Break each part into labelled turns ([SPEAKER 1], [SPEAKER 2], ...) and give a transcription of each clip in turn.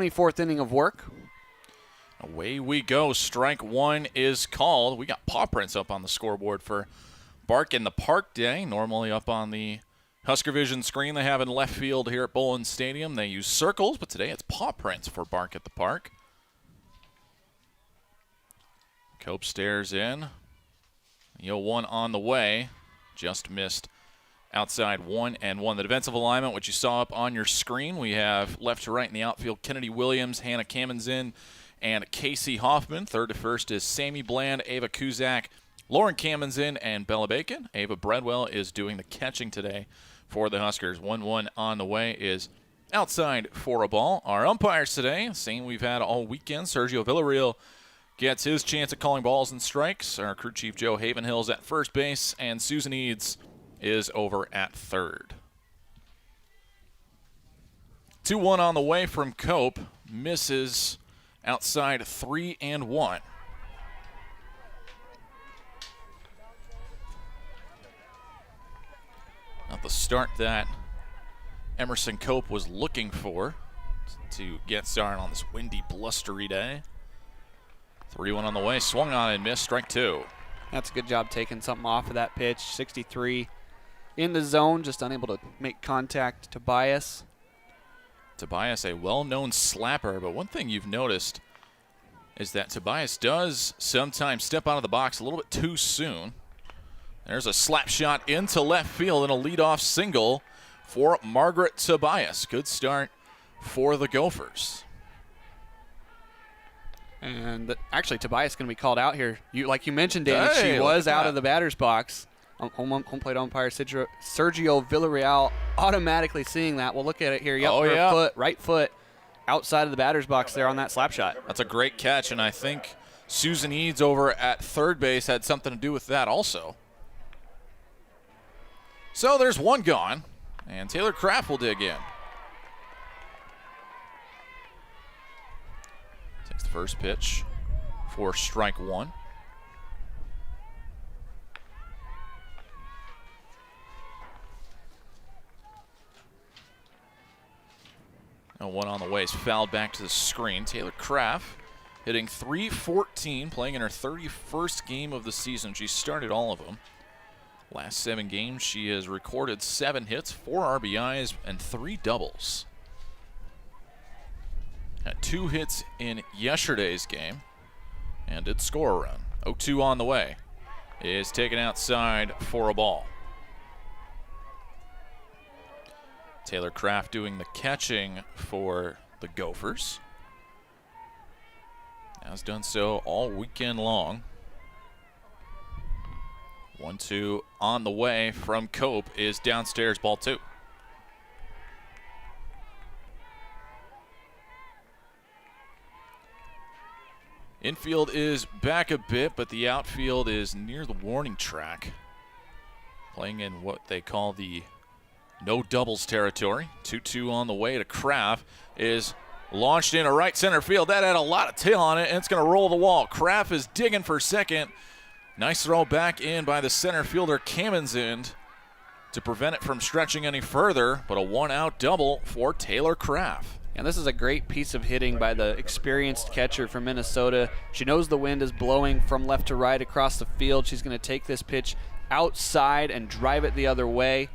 [SPEAKER 1] 24th inning of work.
[SPEAKER 2] Away we go. Strike one is called. We got paw prints up on the scoreboard for Bark in the Park Day. Normally up on the Husker Vision screen they have in left field here at Bowlin Stadium. They use circles, but today it's paw prints for Bark at the Park. Cope stares in. 0-1 on the way. Just missed outside 1-1. The defensive alignment, which you saw up on your screen, we have left to right in the outfield, Kennedy Williams, Hannah Kamenzen, and Casey Hoffman. Third to first is Sammy Bland, Ava Kuzak, Lauren Kamenzen, and Bella Bacon. Ava Bredwell is doing the catching today for the Huskers. 1-1 on the way is outside for a ball. Our umpires today, same we've had all weekend. Sergio Villarreal gets his chance at calling balls and strikes. Our crew chief Joe Havenhill's at first base, and Susan Eads is over at third. 2-1 on the way from Cope. Misses outside 3-1. Not the start that Emerson Cope was looking for to get started on this windy, blustery day. 3-1 on the way, swung on and missed, strike two.
[SPEAKER 1] That's a good job taking something off of that pitch. 63 in the zone, just unable to make contact. Tobias,
[SPEAKER 2] a well-known slapper, but one thing you've noticed is that Tobias does sometimes step out of the box a little bit too soon. There's a slap shot into left field and a leadoff single for Margaret Tobias. Good start for the Gophers.
[SPEAKER 1] and actually Tobias is going to be called out here. Like you mentioned, Danny,
[SPEAKER 2] hey,
[SPEAKER 1] she was out of the batter's box. Home plate umpire Sergio Villarreal automatically seeing that. We'll look at it here. Yep, right foot outside of the batter's box there on that slap shot.
[SPEAKER 2] That's a great catch, and I think Susan Eads over at third base had something to do with that also. So there's one gone, and Taylor Kraft will dig in. Takes the first pitch for strike one. One on the way is fouled back to the screen. Taylor Kraft hitting .314, playing in her 31st game of the season. She started all of them. Last 7 games, she has recorded 7 hits, 4 RBIs, and 3 doubles. Had 2 hits in yesterday's game and did score a run. 0-2 on the way. Is taken outside for a ball. Taylor Kraft doing the catching for the Gophers. Has done so all weekend long. 1-2 on the way from Cope is downstairs, ball 2. Infield is back a bit, but the outfield is near the warning track. Playing in what they call the no doubles territory. 2-2 on the way to Kraft is launched into right center field. That had a lot of tail on it, and it's going to roll the wall. Kraft is digging for second. Nice throw back in by the center fielder Kamenzen to prevent it from stretching any further, but a 1-out double for Taylor Kraft.
[SPEAKER 1] And this is a great piece of hitting by the experienced catcher from Minnesota. She knows the wind is blowing from left to right across the field. She's going to take this pitch outside and drive it the other way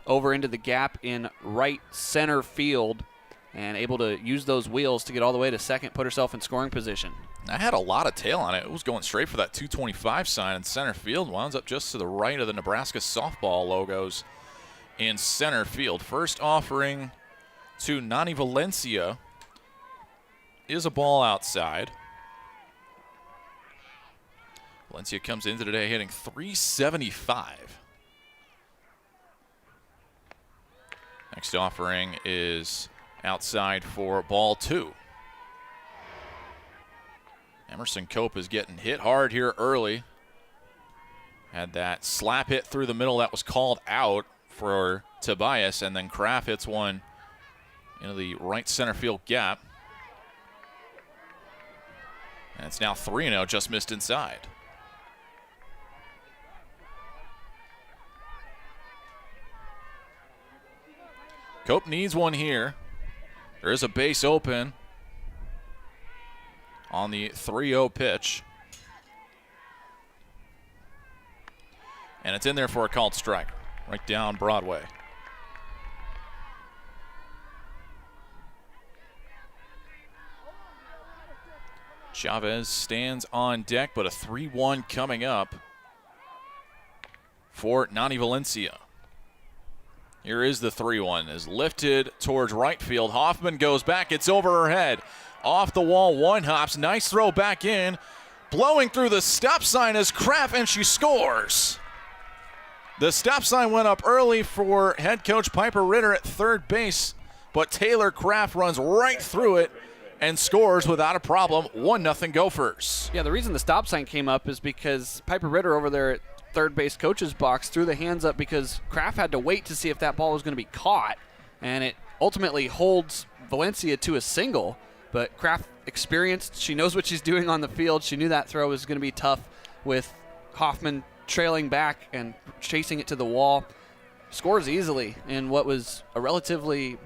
[SPEAKER 1] over into the gap in right center field, and able to use those wheels to get all the way to second, put herself in scoring position.
[SPEAKER 2] That had a lot of tail on it. It was going straight for that 225 sign in center field. Winds up just to the right of the Nebraska softball logos in center field. First offering to Nani Valencia is a ball outside. Valencia comes into today hitting .375. Next offering is outside for ball 2. Emerson Cope is getting hit hard here early. Had that slap hit through the middle that was called out for Tobias, and then Kraft hits one into the right center field gap. And it's now 3-0, just missed inside. Cope needs one here. There is a base open. on the 3-0 pitch. And it's in there for a called strike, right down Broadway. Chavez stands on deck, but a 3-1 coming up for Nani Valencia. Here is the 3-1, is lifted towards right field. Hoffman goes back, it's over her head. Off the wall, one hops, nice throw back in. Blowing through the stop sign is Kraft, and she scores. The stop sign went up early for head coach Piper Ritter at third base, but Taylor Kraft runs right through it and scores without a problem. 1-0 Gophers.
[SPEAKER 1] Yeah, the reason the stop sign came up is because Piper Ritter over there at third base coach's box threw the hands up because Kraft had to wait to see if that ball was going to be caught, and it ultimately holds Valencia to a single. But Kraft experienced, she knows what she's doing on the field. She knew that throw was going to be tough with Hoffman trailing back and chasing it to the wall. Scores easily in what was a relatively,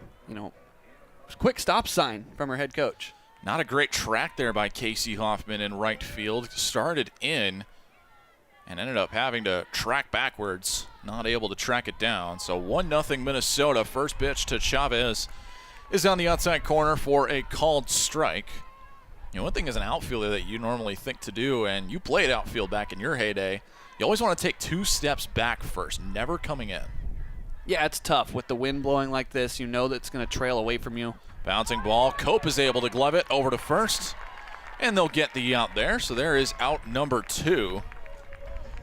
[SPEAKER 1] quick stop sign from her head coach.
[SPEAKER 2] Not a great track there by Casey Hoffman in right field. Started in and ended up having to track backwards. Not able to track it down. So 1-0 Minnesota. First pitch to Chavez is on the outside corner for a called strike. One thing as an outfielder that you normally think to do, and you played outfield back in your heyday, you always want to take 2 steps back first, never coming in.
[SPEAKER 1] Yeah, it's tough with the wind blowing like this. You know that it's going to trail away from you.
[SPEAKER 2] Bouncing ball. Cope is able to glove it over to first, and they'll get the out there. So there is out number 2.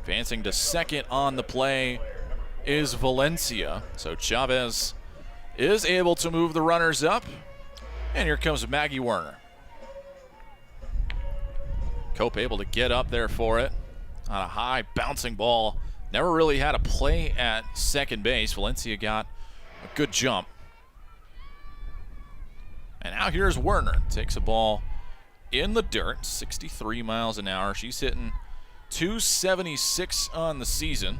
[SPEAKER 2] Advancing to second on the play is Valencia. So Chavez is able to move the runners up, and here comes Magnee Werner. Cope able to get up there for it on a high bouncing ball. Never really had a play at second base. Valencia got a good jump. And now here's Werner. Takes a ball in the dirt, 63 miles an hour. She's hitting .276 on the season.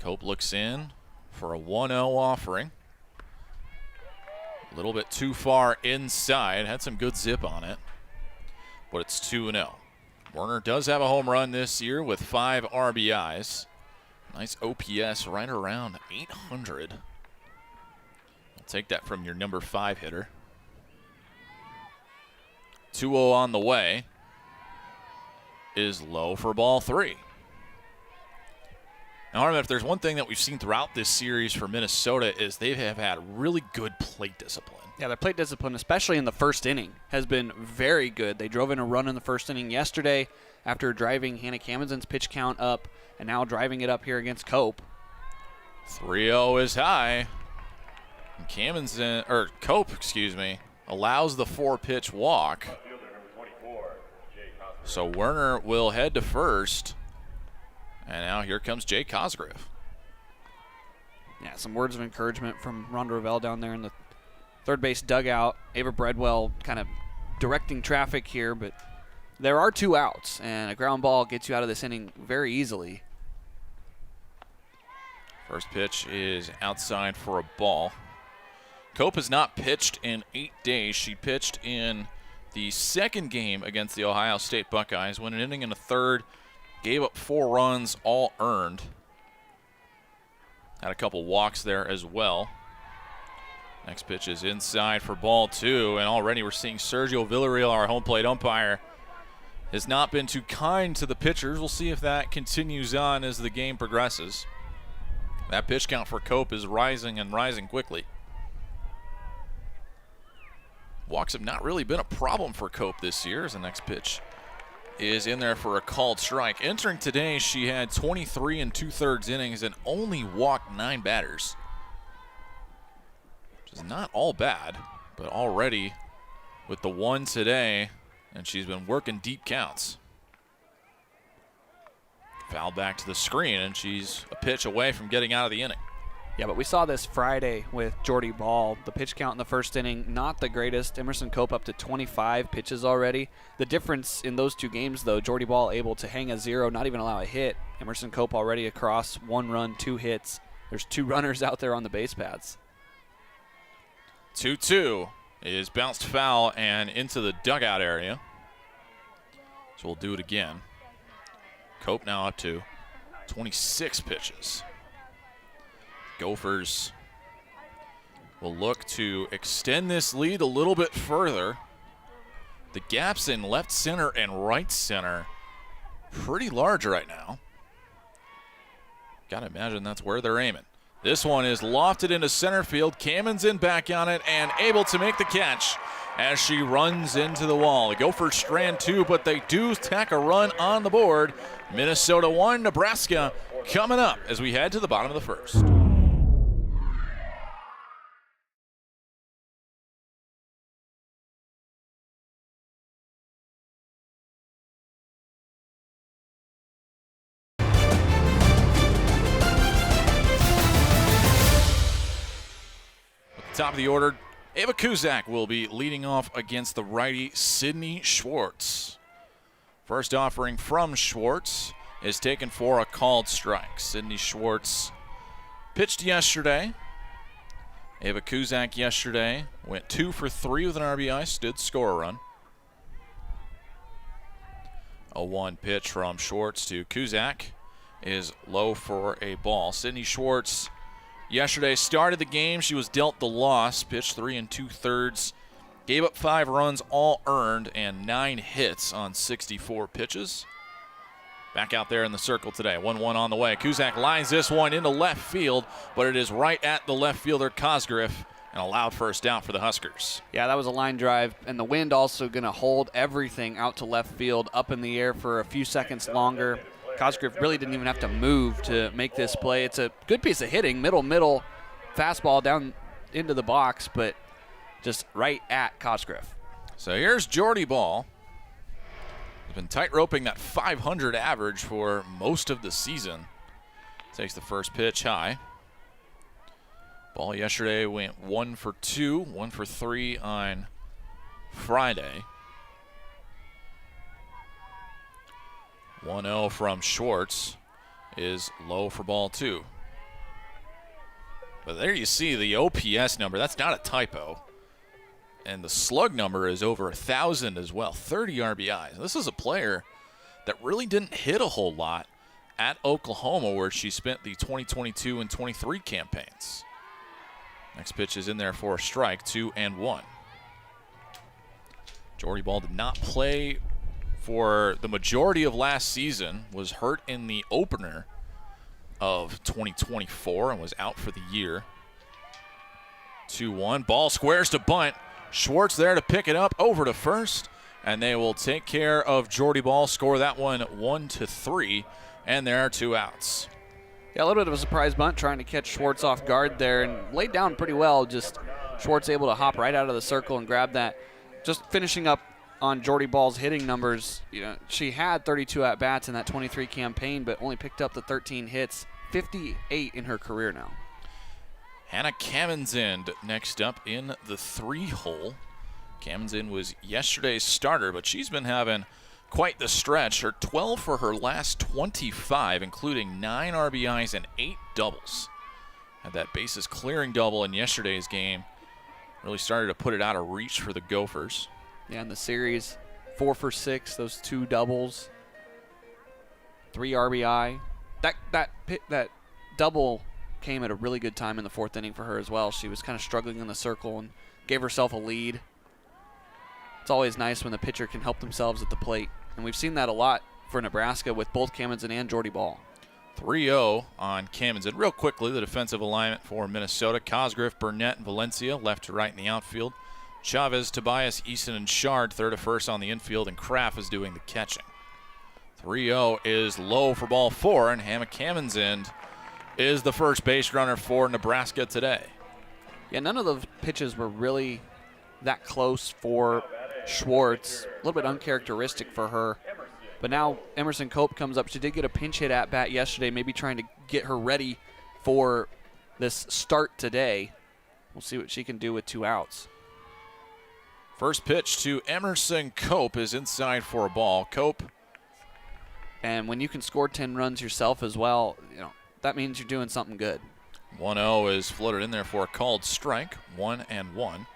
[SPEAKER 2] Cope looks in for a 1-0 offering. A little bit too far inside. Had some good zip on it, but it's 2-0. Werner does have a home run this year with 5 RBIs. Nice OPS right around 800. I'll take that from your number 5 hitter. 2-0 on the way is low for ball 3. Now, Harmon, if there's one thing that we've seen throughout this series for Minnesota is they have had really good plate discipline.
[SPEAKER 1] Yeah, their plate discipline, especially in the first inning, has been very good. They drove in a run in the first inning yesterday after driving Hannah Camenzen's pitch count up and now driving it up here against Cope.
[SPEAKER 2] 3-0 is high. Cope, allows the 4-pitch walk. So Werner will head to first. And now here comes Jay Cosgrove.
[SPEAKER 1] Yeah, some words of encouragement from Rhonda Ravel down there in the third base dugout. Ava Breadwell kind of directing traffic here, but there are 2 outs, and a ground ball gets you out of this inning very easily.
[SPEAKER 2] First pitch is outside for a ball. Cope has not pitched in 8 days. She pitched in the second game against the Ohio State Buckeyes, went an inning and a third, gave up 4 runs, all earned. Had a couple walks there as well. Next pitch is inside for ball 2, and already we're seeing Sergio Villarreal, our home plate umpire, has not been too kind to the pitchers. We'll see if that continues on as the game progresses. That pitch count for Cope is rising and rising quickly. Walks have not really been a problem for Cope this year, as the next pitch is in there for a called strike. Entering today, she had 23 2/3 innings and only walked 9 batters, which is not all bad, but already with the 1 today, and she's been working deep counts. Foul back to the screen, and she's a pitch away from getting out of the inning.
[SPEAKER 1] Yeah, but we saw this Friday with Jordy Ball. The pitch count in the first inning, not the greatest. Emerson Cope up to 25 pitches already. The difference in those 2 games, though, Jordy Ball able to hang a 0, not even allow a hit. Emerson Cope already across 1 run, 2 hits. There's 2 runners out there on the base paths.
[SPEAKER 2] 2-2 is bounced foul and into the dugout area. So we'll do it again. Cope now up to 26 pitches. Gophers will look to extend this lead a little bit further. The gaps in left center and right center pretty large right now. Gotta imagine that's where they're aiming. This one is lofted into center field. Camen's in back on it and able to make the catch as she runs into the wall. The Gophers strand 2, but they do tack a run on the board. Minnesota 1, Nebraska coming up as we head to the bottom of the first. Top of the order, Ava Kuzak will be leading off against the righty Sydney Schwartz. First offering from Schwartz is taken for a called strike. Sydney Schwartz pitched yesterday. Ava Kuzak yesterday went 2 for 3 with an RBI, did score a run. A 1 pitch from Schwartz to Kuzak is low for a ball. Sydney Schwartz yesterday started the game. She was dealt the loss, pitched 3 2/3, gave up 5 runs, all earned, and 9 hits on 64 pitches. Back out there in the circle today. 1-1 on the way. Kuzak lines this one into left field, but it is right at the left fielder, Cosgriff, and a loud first out for the Huskers.
[SPEAKER 1] Yeah, that was a line drive, and the wind also going to hold everything out to left field, up in the air for a few seconds longer. Cosgriff really didn't even have to move to make this play. It's a good piece of hitting, middle, fastball down into the box, but just right at Cosgriff.
[SPEAKER 2] So here's Jordy Ball. He's been tight roping that 500 average for most of the season. Takes the first pitch high. Ball yesterday went 1 for 2, 1 for 3 on Friday. 1-0 from Schwartz is low for ball 2. But there you see the OPS number. That's not a typo. And the slug number is over 1,000 as well, 30 RBIs. This is a player that really didn't hit a whole lot at Oklahoma, where she spent the 2022 and 23 campaigns. Next pitch is in there for a strike, 2-1. Jordy Ball did not play for the majority of last season, was hurt in the opener of 2024 and was out for the year. 2-1, ball squares to bunt. Schwartz there to pick it up over to first, and they will take care of Jordy Ball, score that one 1-3, and there are 2 outs.
[SPEAKER 1] Yeah, a little bit of a surprise bunt, trying to catch Schwartz off guard there, and laid down pretty well. Just Schwartz able to hop right out of the circle and grab that. Just finishing up on Jordy Ball's hitting numbers, you know, she had 32 at-bats in that 23 campaign, but only picked up the 13 hits, 58 in her career now.
[SPEAKER 2] Hannah Kamenzind next up in the 3-hole. Kamenzind was yesterday's starter, but she's been having quite the stretch. Her 12 for her last 25, including 9 RBIs and 8 doubles. Had that bases clearing double in yesterday's game. Really started to put it out of reach for the Gophers.
[SPEAKER 1] Yeah, in the series, 4 for 6, those 2 doubles, 3 RBI. That double came at a really good time in the 4th inning for her as well. She was kind of struggling in the circle and gave herself a lead. It's always nice when the pitcher can help themselves at the plate, and we've seen that a lot for Nebraska with both Kamenzind and Jordy Ball.
[SPEAKER 2] 3-0 on Kamenzind. Real quickly, the defensive alignment for Minnesota: Cosgriff, Burnett, and Valencia left to right in the outfield. Chavez, Tobias, Easton, and Shard third to first on the infield, and Kraft is doing the catching. 3-0 is low for ball 4, and Hannah Kamenzind is the first base runner for Nebraska today.
[SPEAKER 1] Yeah, none of the pitches were really that close for Schwartz. A little bit uncharacteristic for her. But now Emerson Cope comes up. She did get a pinch hit at bat yesterday, maybe trying to get her ready for this start today. We'll see what she can do with 2 outs.
[SPEAKER 2] First pitch to Emerson Cope is inside for a ball. Cope.
[SPEAKER 1] And when you can score 10 runs yourself as well, you know, that means you're doing something good.
[SPEAKER 2] 1-0 is floated in there for a called strike. 1-1.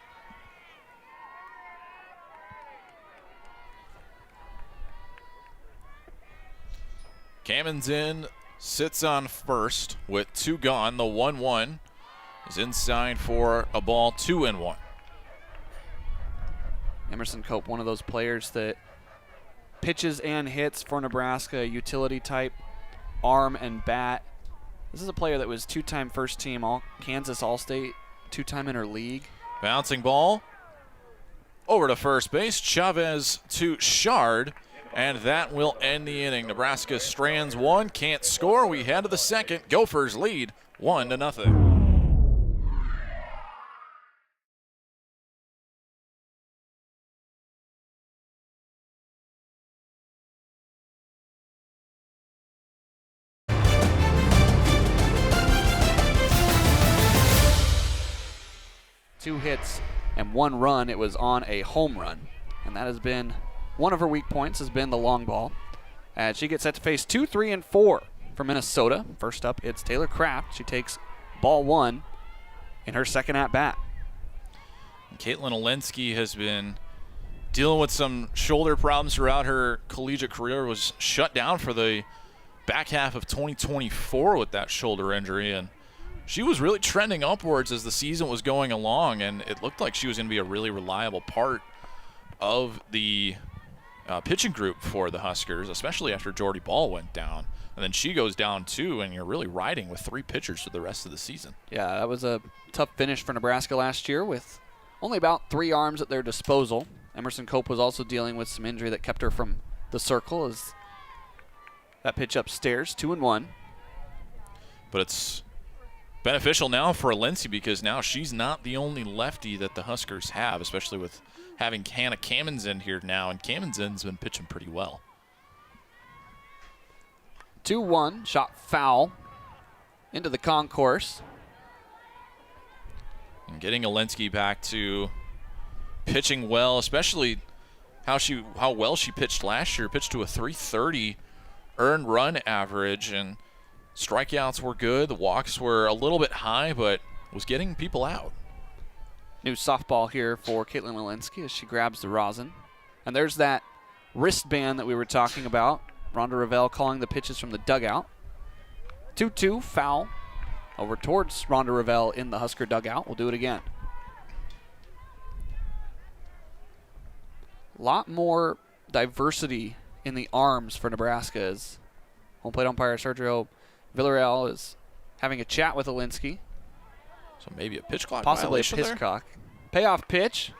[SPEAKER 2] Kamens in, sits on first with 2 gone. The 1-1 is inside for a ball, 2-1.
[SPEAKER 1] Emerson Cope, one of those players that pitches and hits for Nebraska, utility type, arm and bat. This is a player that was 2-time first team Kansas All-State, 2-time interleague.
[SPEAKER 2] Bouncing ball over to first base. Chavez to Shard, and that will end the inning. Nebraska strands 1, can't score. We head to the second. Gophers lead 1-0.
[SPEAKER 1] Two hits and 1 run. It was on a home run, and that has been one of her weak points, has been the long ball. As she gets set to face 2, 3, and 4 for Minnesota. First up, it's Taylor Kraft. She takes ball 1 in her second at bat.
[SPEAKER 2] Caitlin Olinsky has been dealing with some shoulder problems throughout her collegiate career. Was shut down for the back half of 2024 with that shoulder injury, and she was really trending upwards as the season was going along, and it looked like she was going to be a really reliable part of the pitching group for the Huskers, especially after Jordy Ball went down. And then she goes down too, and you're really riding with 3 pitchers for the rest of the season. Yeah,
[SPEAKER 1] that was a tough finish for Nebraska last year with only about 3 arms at their disposal. Emerson Cope was also dealing with some injury that kept her from the circle as that pitch upstairs, 2-1.
[SPEAKER 2] But it's beneficial now for Lindsay because now she's not the only lefty that the Huskers have, especially with having Hannah Kamens in here now, and Kamen's been pitching pretty well.
[SPEAKER 1] 2-1, shot foul into the concourse.
[SPEAKER 2] And getting Olinsky back to pitching well, especially how well she pitched last year. Pitched to a .330 earned run average, and strikeouts were good. The walks were a little bit high, but was getting people out.
[SPEAKER 1] New softball here for Caitlin Olinsky as she grabs the rosin. And there's that wristband that we were talking about. Rhonda Revelle calling the pitches from the dugout. 2-2, foul over towards Rhonda Revelle in the Husker dugout. We'll do it again. A lot more diversity in the arms for Nebraska as home plate umpire Sergio Villarreal is having a chat with Olinsky.
[SPEAKER 2] So maybe a pitch clock
[SPEAKER 1] possibly a pitch clock. Payoff pitch.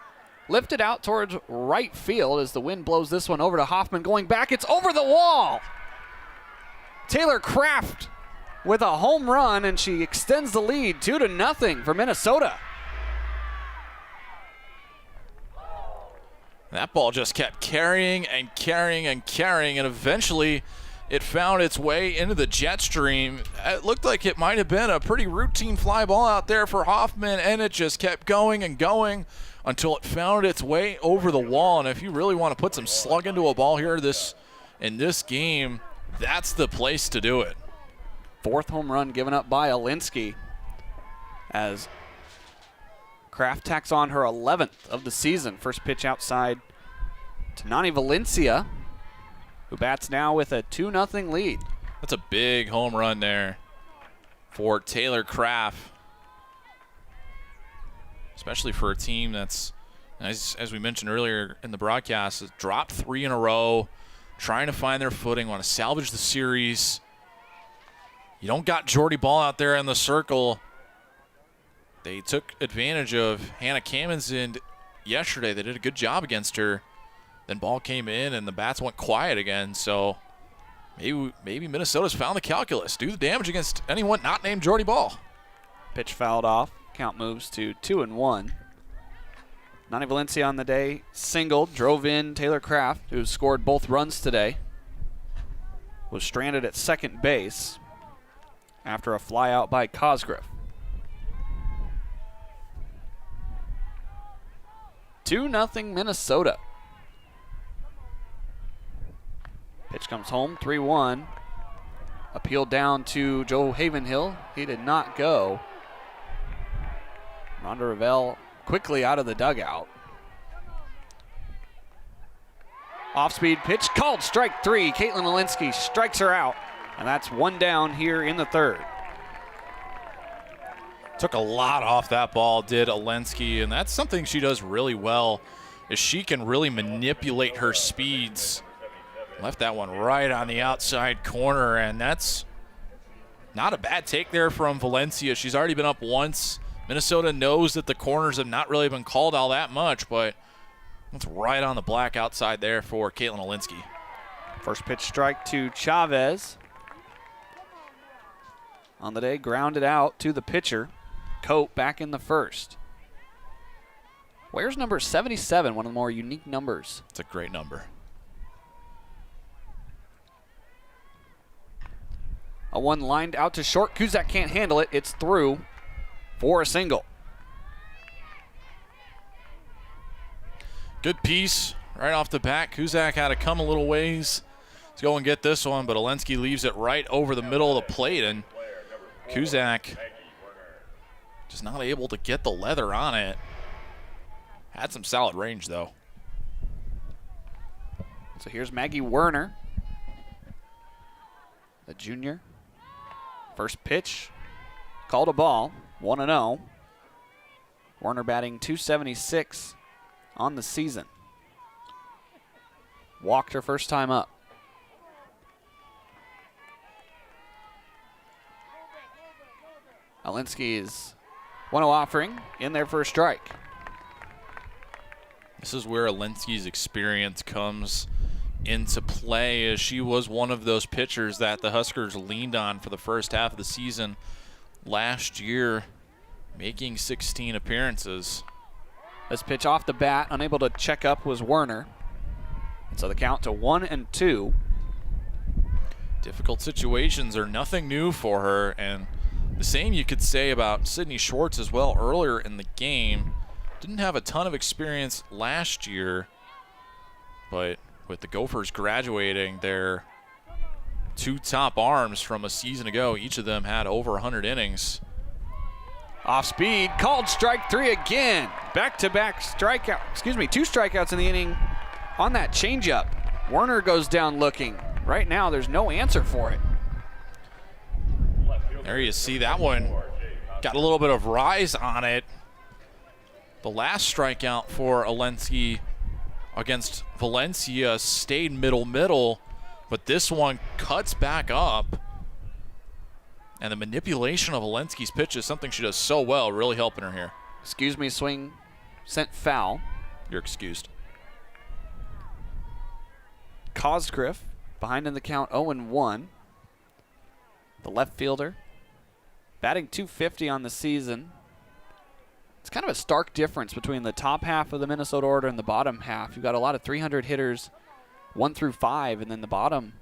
[SPEAKER 1] Lifted out towards right field as the wind blows this one over to Hoffman. Going back, it's over the wall. Taylor Kraft with a home run, and she extends the lead 2-0 for Minnesota.
[SPEAKER 2] That ball just kept carrying and carrying and carrying, and eventually it found its way into the jet stream. It looked like it might have been a pretty routine fly ball out there for Hoffman, and it just kept going and going until it found its way over the wall. And if you really want to put some slug into a ball here in this game, that's the place to do it.
[SPEAKER 1] 4th home run given up by Olinsky as Kraft tacks on her 11th of the season. First pitch outside to Nani Valencia, who bats now with a 2-0 lead.
[SPEAKER 2] That's a big home run there for Taylor Kraft, especially for a team that's, as we mentioned earlier in the broadcast, has dropped 3 in a row, trying to find their footing, want to salvage the series. You don't got Jordy Ball out there in the circle. They took advantage of Hannah Kamens yesterday. They did a good job against her. Then Ball came in and the bats went quiet again. So maybe Minnesota's found the calculus. Do the damage against anyone not named Jordy Ball.
[SPEAKER 1] Pitch fouled off. Count moves to 2-1. Nani Valencia on the day singled, drove in Taylor Kraft, who scored both runs today. Was stranded at second base after a fly out by Cosgrove. 2-0 Minnesota. Pitch comes home, 3-1. Appeal down to Joe Havenhill. He did not go. Rhonda Ravel quickly out of the dugout. Off-speed pitch called strike 3. Caitlin Alinsky strikes her out, and that's one down here in the third.
[SPEAKER 2] Took a lot off that ball, did Alinsky, and that's something she does really well, is she can really manipulate her speeds. Left that one right on the outside corner, and that's not a bad take there from Valencia. She's already been up once. Minnesota knows that the corners have not really been called all that much, but it's right on the black outside there for Caitlin Alinsky.
[SPEAKER 1] First pitch strike to Chavez. On the day, grounded out to the pitcher. Cope back in the first. Where's number 77, one of the more unique numbers?
[SPEAKER 2] It's a great number.
[SPEAKER 1] A one lined out to short. Kuzak can't handle it. It's through for a single.
[SPEAKER 2] Good piece right off the bat. Kuzak had to come a little ways to go and get this one, but Alinsky leaves it right over the middle of the plate, and Kuzak just not able to get the leather on it. Had some solid range, though.
[SPEAKER 1] So here's Maggie Werner, the junior. First pitch, called a ball, 1-0. Werner batting .276 on the season. Walked her first time up. Alinsky is 1-0 offering in their first strike.
[SPEAKER 2] This is where Alinsky's experience comes into play, as she was one of those pitchers that the Huskers leaned on for the first half of the season last year, making 16 appearances.
[SPEAKER 1] This pitch off the bat, unable to check up, was Werner. So the count to 1-2.
[SPEAKER 2] Difficult situations are nothing new for her, and the same you could say about Sydney Schwartz as well earlier in the game. Didn't have a ton of experience last year, but with the Gophers graduating their two top arms from a season ago, each of them had over 100 innings.
[SPEAKER 1] Off speed, called strike 3 again. Back-to-back strikeout, two strikeouts in the inning on that changeup. Werner goes down looking. Right now, there's no answer for it.
[SPEAKER 2] There you see that one. Got a little bit of rise on it. The last strikeout for Alinsky against Valencia stayed middle, but this one cuts back up. And the manipulation of Alinsky's pitch is something she does so well, really helping her here.
[SPEAKER 1] Excuse me, swing sent foul.
[SPEAKER 2] You're excused.
[SPEAKER 1] Cosgriff behind in the count, 0-1. The left fielder batting .250 on the season. It's kind of a stark difference between the top half of the Minnesota order and the bottom half. You've got a lot of 300 hitters, 1 through 5, and then the bottom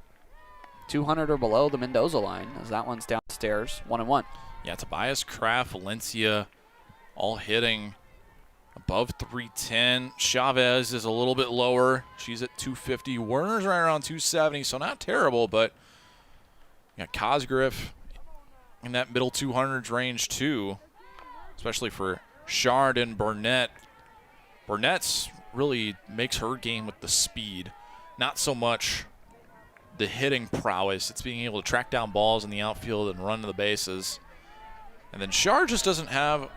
[SPEAKER 1] 200 or below the Mendoza line, as that one's downstairs, 1-1.
[SPEAKER 2] Yeah, Tobias Kraft, Valencia, all hitting above 310. Chavez is a little bit lower. She's at 250. Werner's right around 270, so not terrible, but you got Cosgriff in that middle 200s range too, especially for Shard and Burnett. Burnett's really makes her game with the speed, not so much the hitting prowess. It's being able to track down balls in the outfield and run to the bases. And then Shard just doesn't have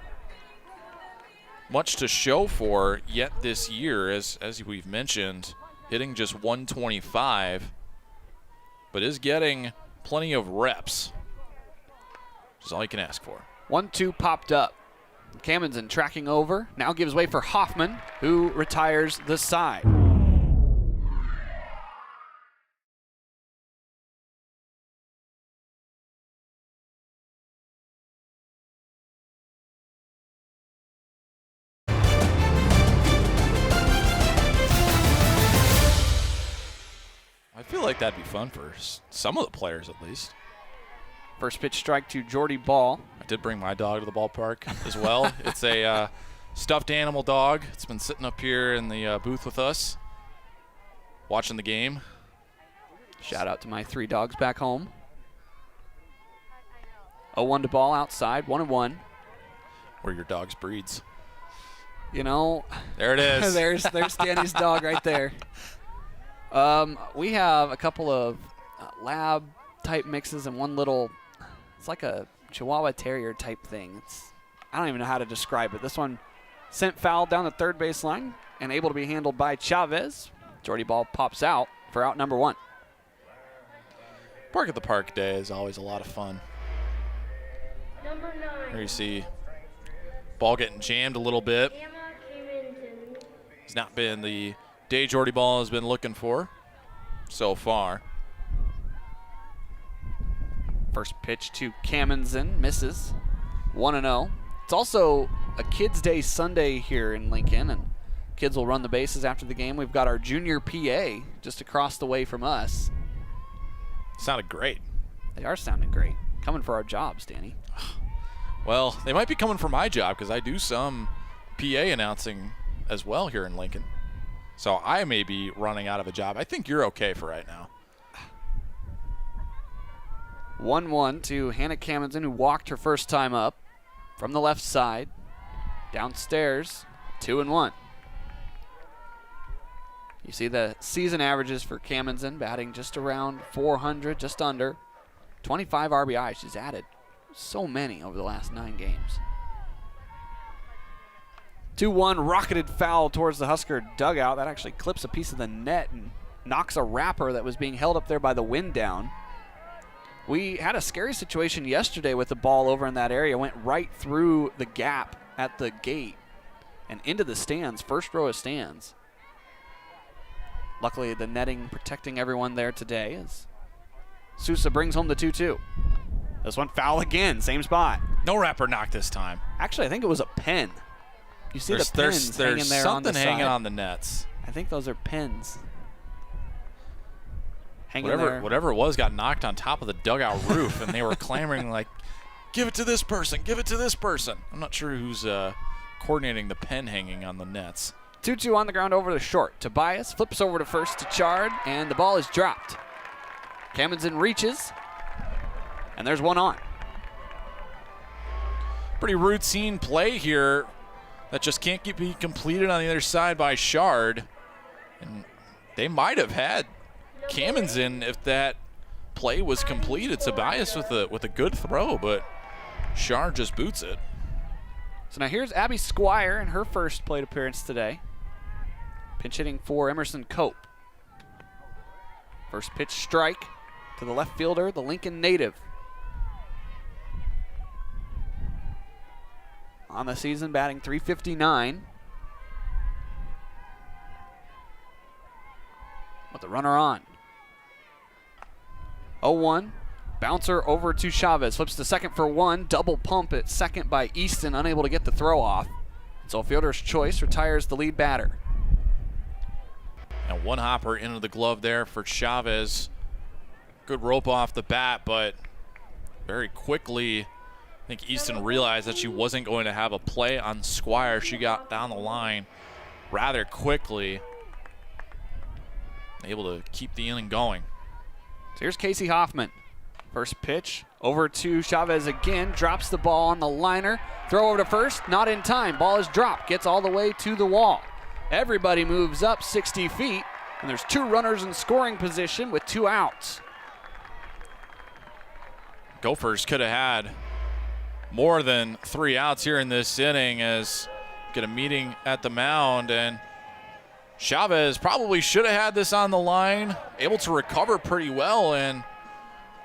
[SPEAKER 2] much to show for yet this year, as we've mentioned, hitting just 125, but is getting plenty of reps, which is all you can ask for.
[SPEAKER 1] 1-2 popped up. Kamenzen tracking over, now gives way for Hoffman, who retires the side.
[SPEAKER 2] I feel like that'd be fun for some of the players at least.
[SPEAKER 1] First pitch strike to Jordy Ball.
[SPEAKER 2] I did bring my dog to the ballpark as well. It's a stuffed animal dog. It's been sitting up here in the booth with us, watching the game.
[SPEAKER 1] Shout out to my 3 dogs back home. 0-1 to ball outside, 1-1.
[SPEAKER 2] Where your dog's breeds.
[SPEAKER 1] You know,
[SPEAKER 2] there it is.
[SPEAKER 1] there's Danny's dog right there. We have a couple of lab type mixes and one little, it's like a Chihuahua Terrier type thing. I don't even know how to describe it. This one sent foul down the third baseline and able to be handled by Chavez. Jordy ball pops out for out number 1.
[SPEAKER 2] Park at the Park Day is always a lot of fun.
[SPEAKER 3] Number 9.
[SPEAKER 2] Here you see ball getting jammed a little bit. It's not been the day Jordy ball has been looking for so far.
[SPEAKER 1] First pitch to Kamenzen, misses. 1-0. It's also a Kids Day Sunday here in Lincoln, and kids will run the bases after the game. We've got our junior PA just across the way from us.
[SPEAKER 2] Sounded great.
[SPEAKER 1] They are sounding great. Coming for our jobs, Danny.
[SPEAKER 2] Well, they might be coming for my job because I do some PA announcing as well here in Lincoln. So I may be running out of a job. I think you're okay for right now.
[SPEAKER 1] 1-1 to Hannah Kamenzen, who walked her first time up from the left side. Downstairs, 2-1. You see the season averages for Kamenzen, batting just around 400, just under. 25 RBI. She's added so many over the last 9 games. 2-1, rocketed foul towards the Husker dugout. That actually clips a piece of the net and knocks a wrapper that was being held up there by the wind down. We had a scary situation yesterday with the ball over in that area. Went right through the gap at the gate and into the stands, first row of stands. Luckily, the netting protecting everyone there today as Sousa brings home the 2-2. This one foul again, same spot.
[SPEAKER 2] No wrapper knock this time.
[SPEAKER 1] Actually, I think it was a pen. You see the pins hanging there on the side.
[SPEAKER 2] There's something hanging on the nets.
[SPEAKER 1] I think those are pins. Hanging there.
[SPEAKER 2] Whatever it was got knocked on top of the dugout roof, and they were clamoring like, give it to this person, give it to this person. I'm not sure who's coordinating the pen hanging on the nets.
[SPEAKER 1] 2-2 on the ground over to short. Tobias flips over to first to Chard, and the ball is dropped. Kamenzen reaches, and there's one on.
[SPEAKER 2] Pretty routine play here that just can't be completed on the other side by Chard. And they might have had Kamenzen if that play was completed. Tobias with a good throw, but Chard just boots it.
[SPEAKER 1] So now here's Abby Squire in her first plate appearance today. Pinch hitting for Emerson Cope. First pitch strike to the left fielder, the Lincoln native. On the season, batting .359. With the runner on. 0-1. Bouncer over to Chavez. Flips to second for 1. Double pump at second by Easton, unable to get the throw off. So fielder's choice retires the lead batter.
[SPEAKER 2] And one hopper into the glove there for Chavez. Good rope off the bat, but very quickly, I think Easton realized that she wasn't going to have a play on Squire. She got down the line rather quickly, able to keep the inning going.
[SPEAKER 1] So here's Casey Hoffman. First pitch over to Chavez again. Drops the ball on the liner. Throw over to first. Not in time. Ball is dropped. Gets all the way to the wall. Everybody moves up 60 feet. And there's 2 runners in scoring position with 2 outs.
[SPEAKER 2] Gophers could have had more than 3 outs here in this inning as get a meeting at the mound, and Chavez probably should have had this on the line, able to recover pretty well, and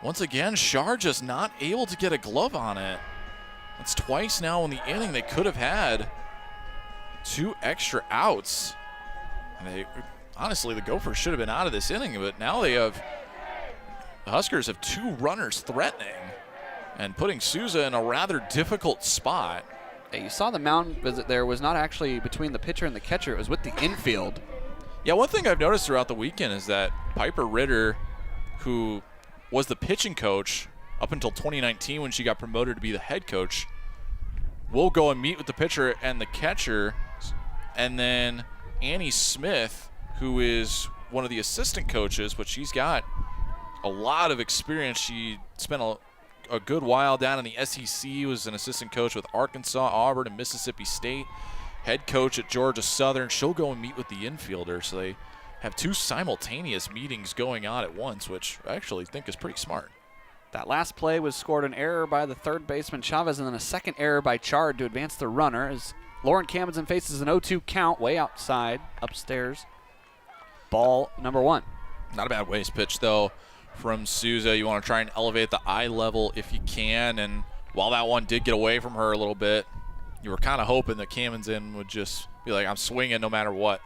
[SPEAKER 2] once again, Chard just not able to get a glove on it. That's twice now in the inning they could have had 2 extra outs. And honestly, the Gophers should have been out of this inning, but now the Huskers have 2 runners threatening and putting Sousa in a rather difficult spot.
[SPEAKER 1] Hey, you saw the mound visit there was not actually between the pitcher and the catcher. It was with the infield.
[SPEAKER 2] Yeah, one thing I've noticed throughout the weekend is that Piper Ritter, who was the pitching coach up until 2019 when she got promoted to be the head coach, will go and meet with the pitcher and the catcher. And then Annie Smith, who is one of the assistant coaches, but she's got a lot of experience. She spent a a good while down in the SEC. Was an assistant coach with Arkansas, Auburn, and Mississippi State. Head coach at Georgia Southern. She'll go and meet with the infielder. So they have 2 simultaneous meetings going on at once, which I actually think is pretty smart.
[SPEAKER 1] That last play was scored an error by the third baseman Chavez, and then a second error by Chard to advance the runner as Lauren Camden faces an 0-2 count way outside, upstairs. Ball number 1.
[SPEAKER 2] Not a bad waste pitch, though, from Souza. You want to try and elevate the eye level if you can, and while that one did get away from her a little bit, you were kind of hoping that Camden would just be like, I'm swinging no matter what.